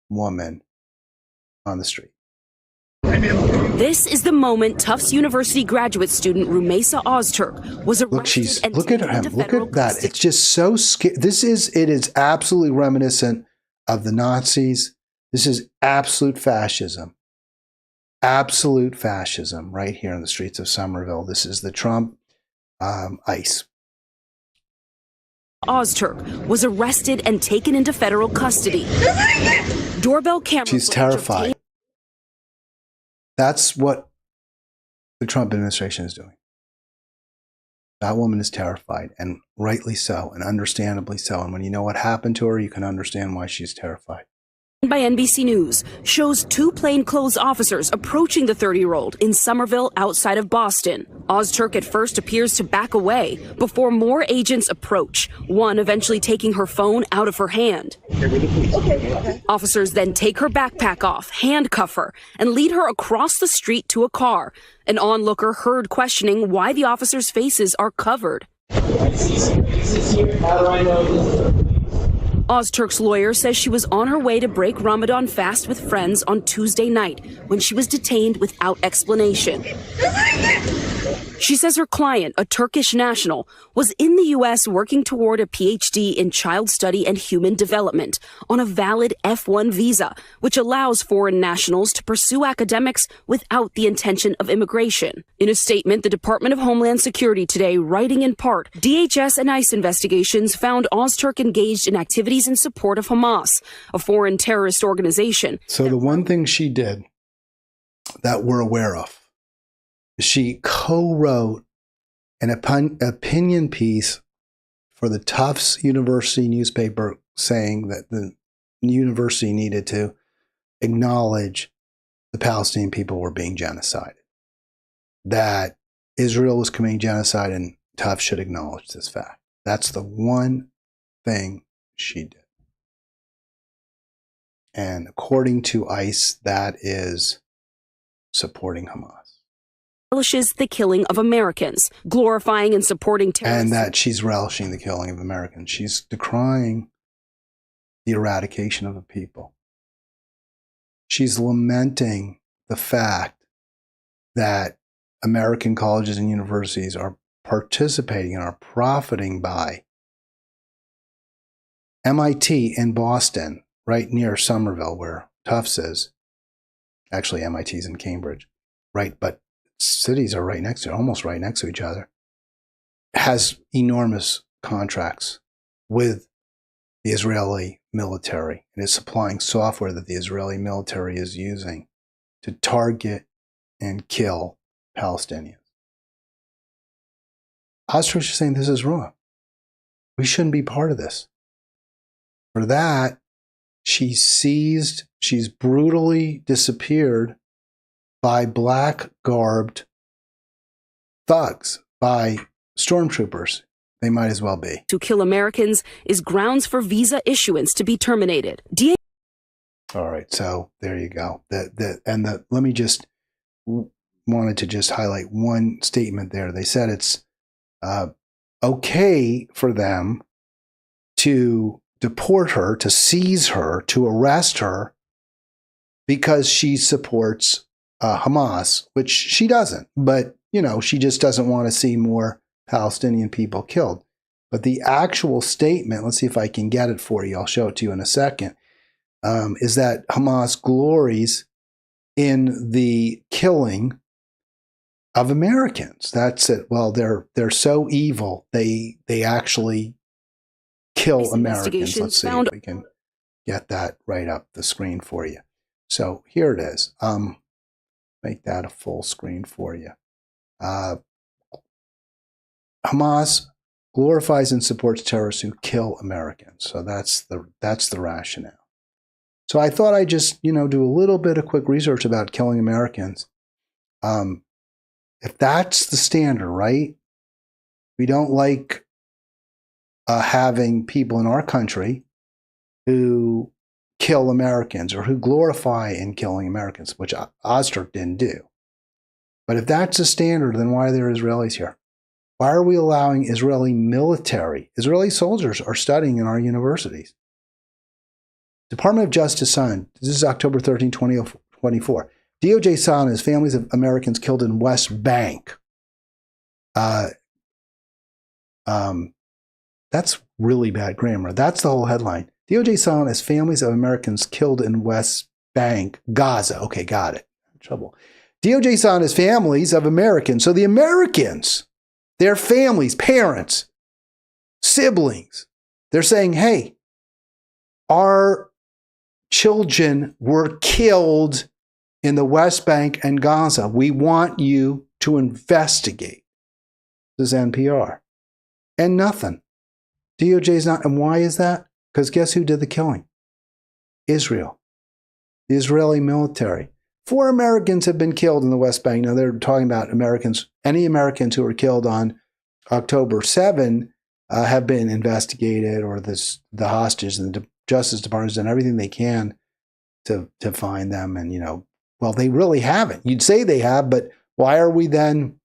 woman on the street. This is the moment Tufts University graduate student Rumeysa Ozturk was arrested. Look at him. Look at that. It's just so scary. It is absolutely reminiscent of the Nazis. This is absolute fascism. Absolute fascism right here in the streets of Somerville. This is the Trump ICE. Ozturk was arrested and taken into federal custody. Doorbell camera. She's terrified. That's what the Trump administration is doing. That woman is terrified, and rightly so, and understandably so. And when you know what happened to her, you can understand why she's terrified. By NBC News shows two plainclothes officers approaching the 30-year-old in Somerville outside of Boston. Ozturk at first appears to back away before more agents approach, one eventually taking her phone out of her hand. Okay. Officers then take her backpack off, handcuff her, and lead her across the street to a car. An onlooker heard questioning why the officers' faces are covered. Ozturk's lawyer says she was on her way to break Ramadan fast with friends on Tuesday night when she was detained without explanation. She says her client, a Turkish national, was in the U.S. working toward a PhD in child study and human development on a valid F1 visa, which allows foreign nationals to pursue academics without the intention of immigration. In a statement, the Department of Homeland Security today, writing in part, DHS and ICE investigations found Ozturk engaged in activities in support of Hamas, a foreign terrorist organization. So the one thing she did that we're aware of, she co-wrote an opinion piece for the Tufts University newspaper saying that the university needed to acknowledge the Palestinian people were being genocided, that Israel was committing genocide, and Tufts should acknowledge this fact. That's the one thing she did. And according to ICE, that is supporting Hamas. Relishes the killing of Americans, glorifying and supporting terrorists. And that she's relishing the killing of Americans. She's decrying the eradication of a people. She's lamenting the fact that American colleges and universities are participating and are profiting by MIT in Boston, right near Somerville, where Tufts is. Actually, MIT's in Cambridge, right? But cities are right next to, almost right next to each other, has enormous contracts with the Israeli military and is supplying software that the Israeli military is using to target and kill Palestinians. Ozturk is saying this is wrong. We shouldn't be part of this. For that, she's brutally disappeared by black-garbed thugs, by stormtroopers. They might as well be. To kill Americans is grounds for visa issuance to be terminated. All right, so there you go. Let me just wanted to just highlight one statement there. They said it's okay for them to deport her, to seize her, to arrest her because she supports Hamas, which she doesn't, but she just doesn't want to see more Palestinian people killed. But the actual statement, let's see if I can get it for you, I'll show it to you in a second, is that Hamas glories in the killing of Americans. That's it. Well, they're so evil, they actually kill Americans. Let's see if we can get that right up the screen for you. So here it is. Make that a full screen for you. Hamas glorifies and supports terrorists who kill Americans. So that's the rationale. So I thought I'd just do a little bit of quick research about killing Americans. If that's the standard, right? We don't like having people in our country who kill Americans or who glorify in killing Americans, which Ozturk didn't do. But if that's the standard, then why are there Israelis here? Why are we allowing Israeli soldiers are studying in our universities? Department of Justice signed, this is October 13, 2024. DOJ signed as families of Americans killed in West Bank. That's really bad grammar. That's the whole headline. DOJ silent as families of Americans killed in West Bank, Gaza. Okay, got it. Trouble. DOJ silent as families of Americans. So the Americans, their families, parents, siblings, they're saying, hey, our children were killed in the West Bank and Gaza. We want you to investigate. This is NPR. And nothing. DOJ's not. And why is that? Because guess who did the killing? Israel. The Israeli military. 4 Americans have been killed in the West Bank. Now they're talking about Americans. Any Americans who were killed on October 7 have been investigated, or the hostages and the Justice Department has done everything they can to find them. And, well, they really haven't. You'd say they have, but why are we then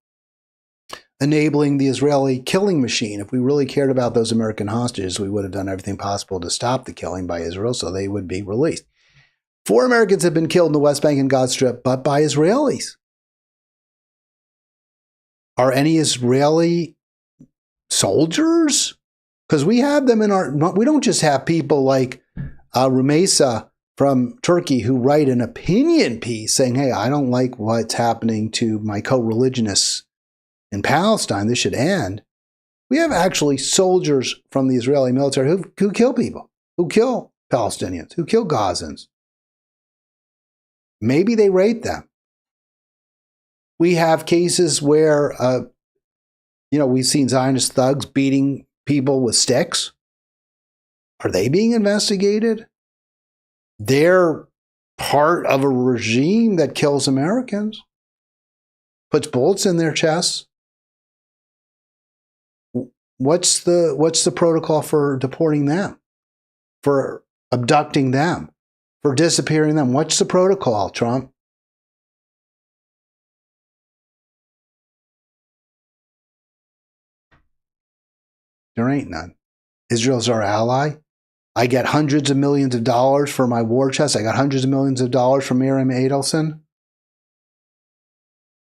enabling the Israeli killing machine. If we really cared about those American hostages, we would have done everything possible to stop the killing by Israel so they would be released. 4 Americans have been killed in the West Bank and Gaza Strip, but by Israelis. Are any Israeli soldiers? Because we have them in our, we don't just have people like Rumeysa from Turkey who write an opinion piece saying, hey, I don't like what's happening to my co-religionists in Palestine. This should end. We have actually soldiers from the Israeli military who kill people, who kill Palestinians, who kill Gazans. Maybe they rape them. We have cases where, we've seen Zionist thugs beating people with sticks. Are they being investigated? They're part of a regime that kills Americans, puts bullets in their chests. What's the protocol for deporting them, for abducting them, for disappearing them? What's the protocol, Trump? There ain't none. Israel's our ally. I get hundreds of millions of dollars for my war chest. I got hundreds of millions of dollars from Miriam Adelson.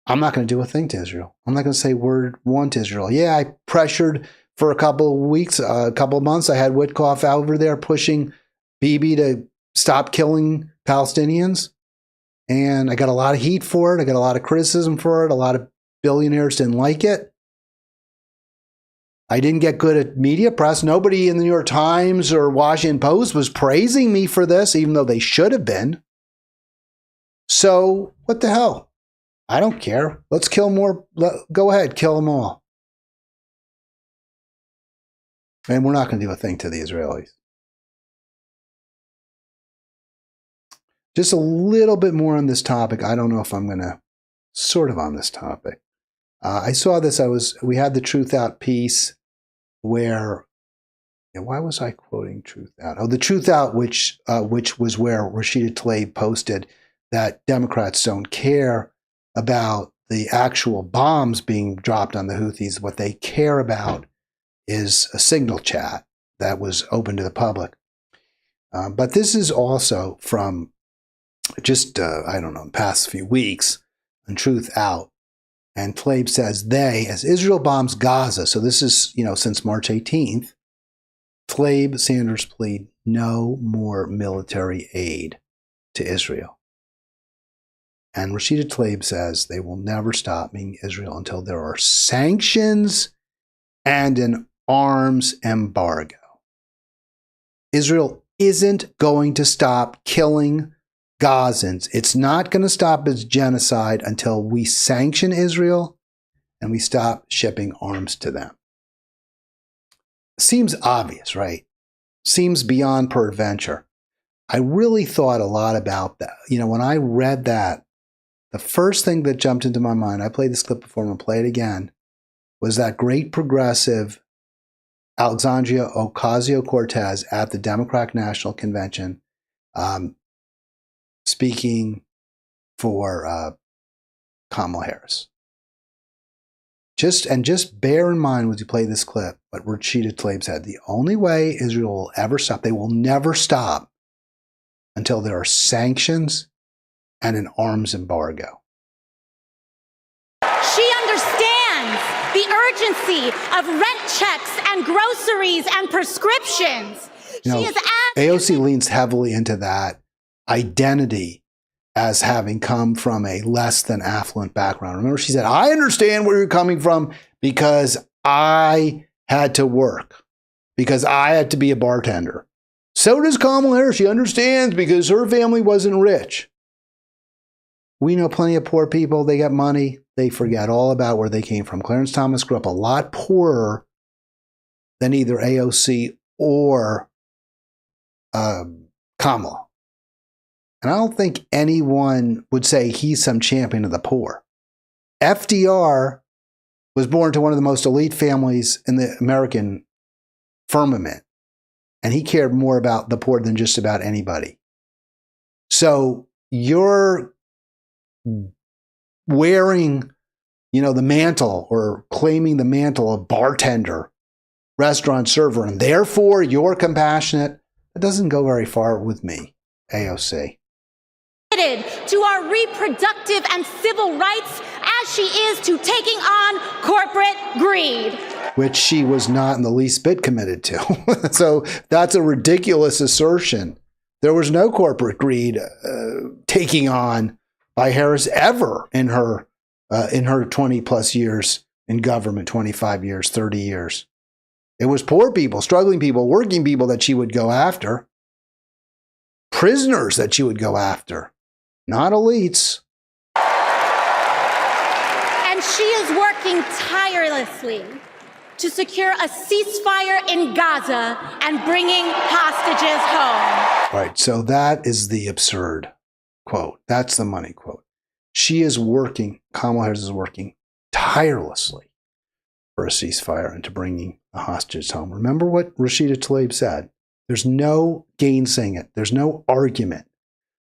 I'm not going to do a thing to Israel. I'm not going to say word one to Israel. Yeah, I pressured for a couple of weeks, a couple of months. I had Witkoff over there pushing Bibi to stop killing Palestinians. And I got a lot of heat for it. I got a lot of criticism for it. A lot of billionaires didn't like it. I didn't get good at media press. Nobody in the New York Times or Washington Post was praising me for this, even though they should have been. So what the hell? I don't care. Let's kill more. Go ahead, kill them all. And we're not going to do a thing to the Israelis. Just a little bit more on this topic. I don't know if I'm going to sort of on this topic. I saw this. We had the Truth Out piece where, why was I quoting Truth Out? Oh, the Truth Out, which was where Rashida Tlaib posted that Democrats don't care about the actual bombs being dropped on the Houthis. What they care about is a signal chat that was open to the public. But this is also from just, the past few weeks on Truth Out. And Tlaib says as Israel bombs Gaza, so this is, since March 18th, Tlaib, Sanders plead no more military aid to Israel. And Rashida Tlaib says they will never stop being Israel until there are sanctions and an arms embargo. Israel isn't going to stop killing Gazans. It's not going to stop its genocide until we sanction Israel and we stop shipping arms to them. Seems obvious, right? Seems beyond peradventure. I really thought a lot about that. When I read that, the first thing that jumped into my mind, I played this clip before, I'm going to play it again, was that great progressive Alexandria Ocasio-Cortez at the Democratic National Convention, speaking for Kamala Harris. Just bear in mind when you play this clip what Rashida Tlaib said. The only way Israel will ever stop, they will never stop until there are sanctions and an arms embargo. She understands the urgency of rent checks and groceries and prescriptions. AOC leans heavily into that identity as having come from a less than affluent background. Remember, she said, I understand where you're coming from because I had to work, because I had to be a bartender. So does Kamala Harris. She understands because her family wasn't rich. We know plenty of poor people. They got money. They forget all about where they came from. Clarence Thomas grew up a lot poorer than either AOC or Kamala. And I don't think anyone would say he's some champion of the poor. FDR was born to one of the most elite families in the American firmament. And he cared more about the poor than just about anybody. So you're wearing the mantle or claiming the mantle of bartender, restaurant server, and therefore you're compassionate. It doesn't go very far with me, AOC. To our reproductive and civil rights as she is to taking on corporate greed. Which she was not in the least bit committed to. So that's a ridiculous assertion. There was no corporate greed taking on by Harris ever in her 20 plus years in government, 25 years, 30 years. It was poor people, struggling people, working people that she would go after. Prisoners that she would go after, not elites. And she is working tirelessly to secure a ceasefire in Gaza and bringing hostages home. Right, so that is the absurd quote. That's the money quote. She is working, Kamala Harris is working tirelessly for a ceasefire and to bringing the hostages home. Remember what Rashida Tlaib said. There's no gainsaying it. There's no argument.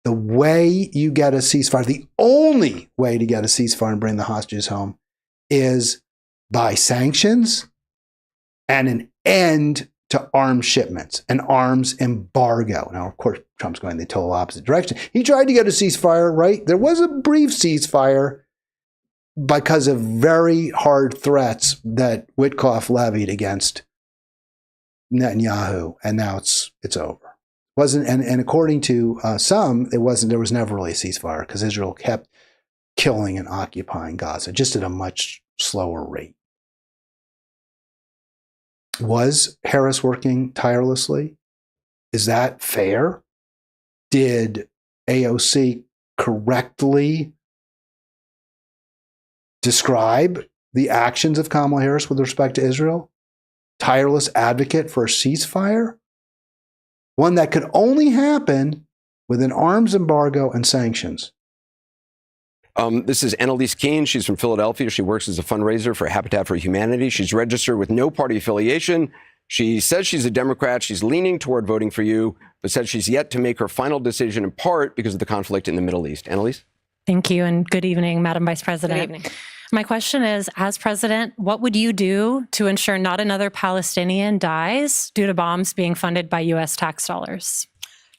The way you get a ceasefire, the only way to get a ceasefire and bring the hostages home is by sanctions and an end to arms shipments, an arms embargo. Now, of course, Trump's going the total opposite direction. He tried to get a ceasefire, right? There was a brief ceasefire because of very hard threats that Witkoff levied against Netanyahu, and now it's over. Wasn't and according to some, it wasn't. There was never really a ceasefire because Israel kept killing and occupying Gaza, just at a much slower rate. Was Harris working tirelessly? Is that fair? Did AOC correctly describe the actions of Kamala Harris with respect to Israel? Tireless advocate for a ceasefire? One that could only happen with an arms embargo and sanctions. This is Annalise Keene. She's from Philadelphia. She works as a fundraiser for Habitat for Humanity. She's registered with no party affiliation. She says she's a Democrat. She's leaning toward voting for you, but says she's yet to make her final decision in part because of the conflict in the Middle East. Annalise? Thank you, and good evening, Madam Vice President. Good evening. My question is, as president, what would you do to ensure not another Palestinian dies due to bombs being funded by U.S. tax dollars?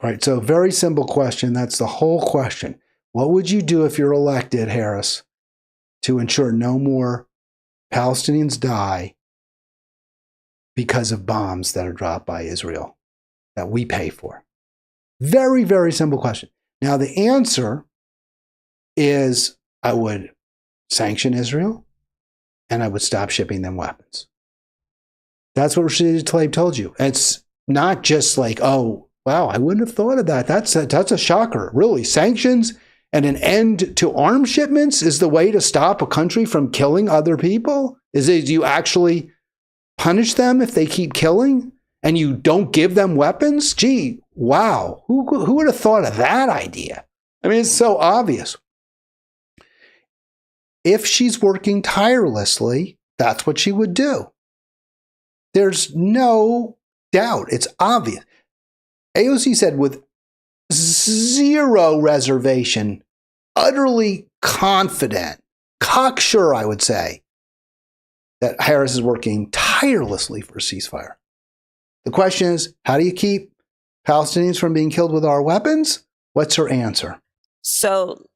All right, so very simple question. That's the whole question. What would you do if you're elected, Harris, to ensure no more Palestinians die because of bombs that are dropped by Israel that we pay for? Very, very simple question. Now, the answer is I would sanction Israel and I would stop shipping them weapons. That's what Rashida Tlaib told you. It's not just like, oh, wow, I wouldn't have thought of that. That's a shocker. Really, sanctions and an end to arms shipments is the way to stop a country from killing other people? Is it you actually punish them if they keep killing and you don't give them weapons? Gee, wow. Who would have thought of that idea? I mean, it's so obvious. If she's working tirelessly, that's what she would do. There's no doubt. It's obvious. AOC said with zero reservation, utterly confident, cocksure, I would say, that Harris is working tirelessly for a ceasefire. The question is, how do you keep Palestinians from being killed with our weapons? What's her answer? So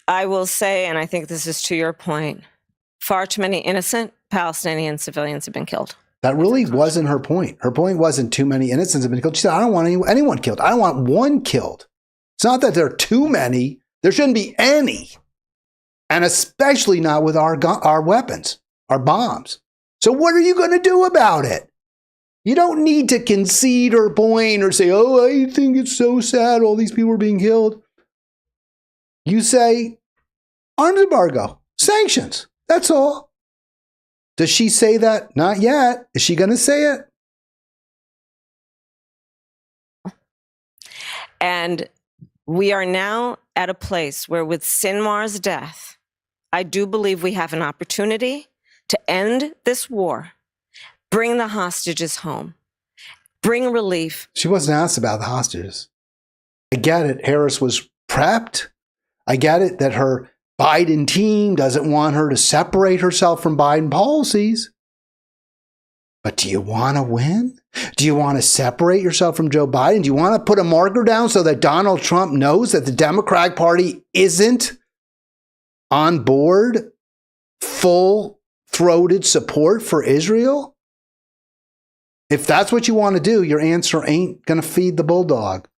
I will say, and I think this is to your point, far too many innocent Palestinian civilians have been killed. That really wasn't her point. Her point wasn't too many innocents have been killed. She said, I don't want anyone killed. I don't want one killed. It's not that there are too many. There shouldn't be any. And especially not with our weapons, our bombs. So what are you going to do about it? You don't need to concede or point or say, oh, I think it's so sad all these people are being killed. You say, arms embargo, sanctions. That's all. Does she say that? Not yet. Is she going to say it? And we are now at a place where with Sinwar's death, I do believe we have an opportunity to end this war, bring the hostages home, bring relief. She wasn't asked about the hostages. I get it. Harris was prepped. I get it that her Biden team doesn't want her to separate herself from Biden policies. But do you want to win? Do you want to separate yourself from Joe Biden? Do you want to put a marker down so that Donald Trump knows that the Democratic Party isn't on board full-throated support for Israel? If that's what you want to do, your answer ain't going to feed the bulldog.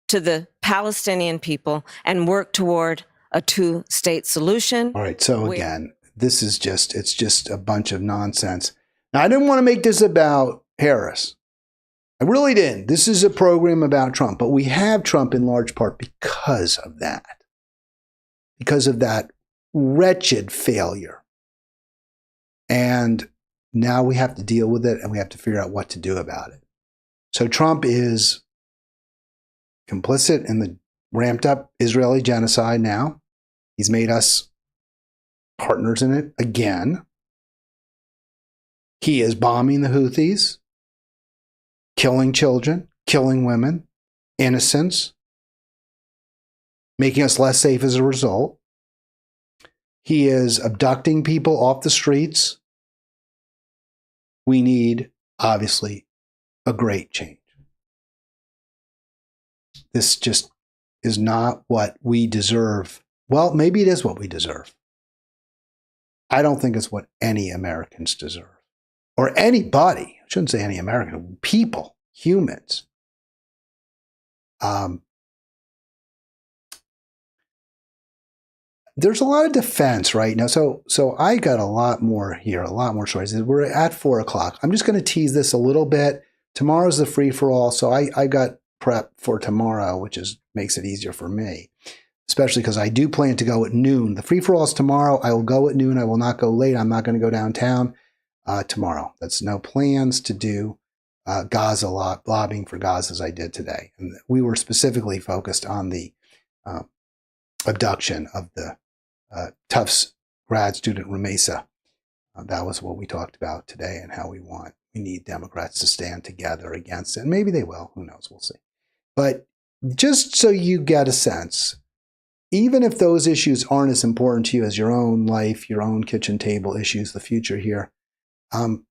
To the Palestinian people and work toward a two-state solution. All right, so again, it's just a bunch of nonsense. Now, I didn't want to make this about Harris. I really didn't. This is a program about Trump, but we have Trump in large part because of that wretched failure. And now we have to deal with it, and we have to figure out what to do about it. So Trump is complicit in the ramped up Israeli genocide now. He's made us partners in it again. He is bombing the Houthis, killing children, killing women, innocents, making us less safe as a result. He is abducting people off the streets. We need, obviously, a great change. This just is not what we deserve. Well, maybe it is what we deserve. I don't think it's what any Americans deserve. Or anybody. I shouldn't say any American. People. Humans. There's a lot of defense right now. So I got a lot more here, a lot more stories. We're at 4 o'clock. I'm just going to tease this a little bit. Tomorrow's the free-for-all, so I got prep for tomorrow, which makes it easier for me, especially because I do plan to go at noon. The free-for-all is tomorrow. I will go at noon. I will not go late. I'm not going to go downtown tomorrow. That's no plans to do Gaza lobbying for Gaza as I did today. And we were specifically focused on the abduction of the Tufts grad student Ramesa. That was what we talked about today, and how we need Democrats to stand together against it. And maybe they will. Who knows? We'll see. But just so you get a sense, even if those issues aren't as important to you as your own life, your own kitchen table issues, the future here, and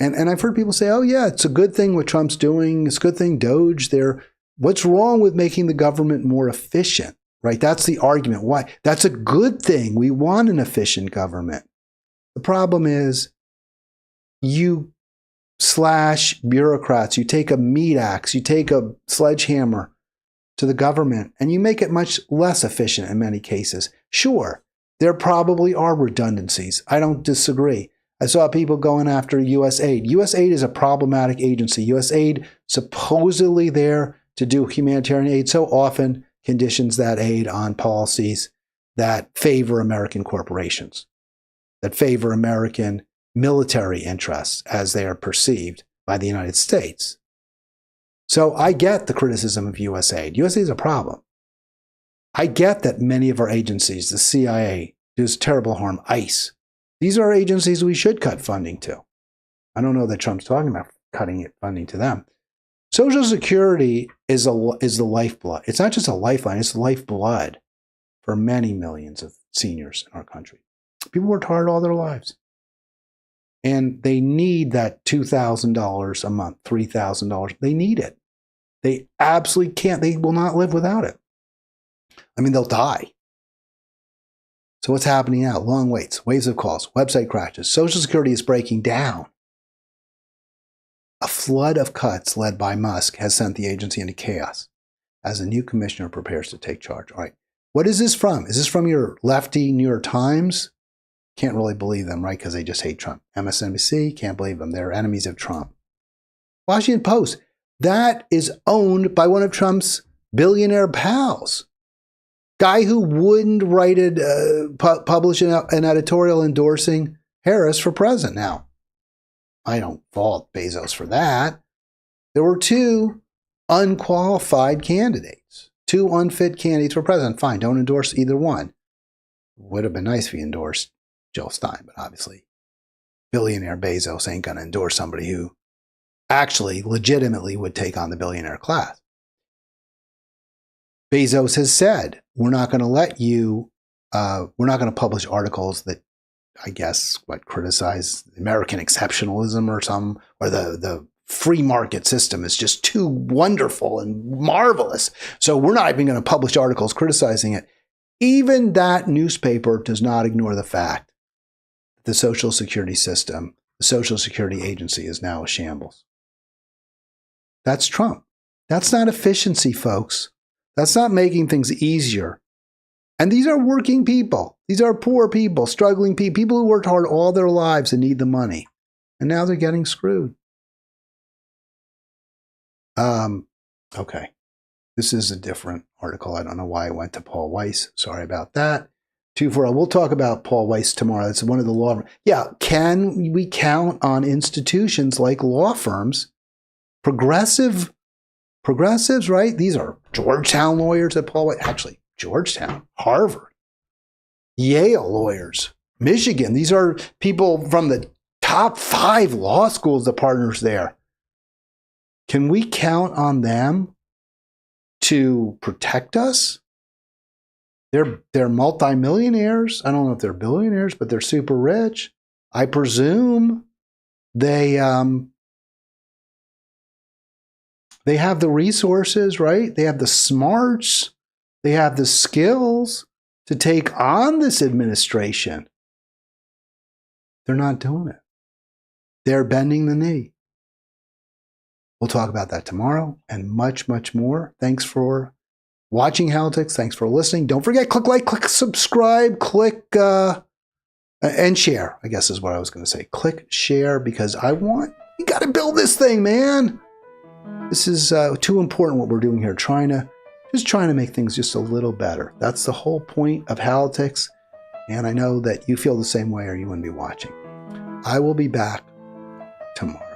I've heard people say, oh, yeah, it's a good thing what Trump's doing. It's a good thing Doge there. What's wrong with making the government more efficient? Right? That's the argument. Why? That's a good thing. We want an efficient government. The problem is you slash bureaucrats. You take a meat axe. You take a sledgehammer to the government, and you make it much less efficient in many cases. Sure, there probably are redundancies. I don't disagree. I saw people going after USAID. USAID is a problematic agency. USAID supposedly there to do humanitarian aid, so often conditions that aid on policies that favor American corporations, that favor American military interests as they are perceived by the United States. So I get the criticism of USAID. USAID is a problem. I get that many of our agencies, the CIA, does terrible harm, ICE. These are agencies we should cut funding to. I don't know that Trump's talking about cutting funding to them. Social Security is the lifeblood. It's not just a lifeline, it's the lifeblood for many millions of seniors in our country. People worked hard all their lives. And they need that $2,000 a month, $3,000. They need it. They absolutely can't. They will not live without it. I mean, they'll die. So what's happening now? Long waits, waves of calls, website crashes. Social Security is breaking down. A flood of cuts led by Musk has sent the agency into chaos as a new commissioner prepares to take charge. All right. What is this from? Is this from your lefty New York Times? Can't really believe them, right? Because they just hate Trump. MSNBC, can't believe them. They're enemies of Trump. Washington Post, that is owned by one of Trump's billionaire pals. Guy who wouldn't publish an editorial endorsing Harris for president. Now, I don't fault Bezos for that. There were two unqualified candidates, two unfit candidates for president. Fine, don't endorse either one. Would have been nice if he endorsed Jill Stein, but obviously billionaire Bezos ain't going to endorse somebody who actually legitimately would take on the billionaire class. Bezos has said, we're not going to let you We're not going to publish articles that, I guess, criticize American exceptionalism or the free market system is just too wonderful and marvelous. So we're not even going to publish articles criticizing it. Even that newspaper does not ignore the fact that the Social Security system, the Social Security agency, is now a shambles. That's Trump. That's not efficiency, folks. That's not making things easier. And these are working people. These are poor people, struggling people, people who worked hard all their lives and need the money. And now they're getting screwed. Okay. This is a different article. I don't know why I went to Paul Weiss. Sorry about that. 240. We'll talk about Paul Weiss tomorrow. That's one of the law. Yeah. Can we count on institutions like law firms, progressives, right? These are Georgetown lawyers at Paul Weiss. Actually, Georgetown, Harvard, Yale lawyers, Michigan. These are people from the top 5 law schools, the partners there. Can we count on them to protect us? They're multimillionaires. I don't know if they're billionaires, but they're super rich. I presume they have the resources, right? They have the smarts. They have the skills to take on this administration. They're not doing it. They're bending the knee. We'll talk about that tomorrow and much, much more. Thanks for watching Halitics. Thanks for listening. Don't forget, click like, click subscribe, click and share, I guess is what I was going to say. Click share because you got to build this thing, man. This is too important what we're doing here. Trying to make things just a little better. That's the whole point of Halitics. And I know that you feel the same way or you wouldn't be watching. I will be back tomorrow.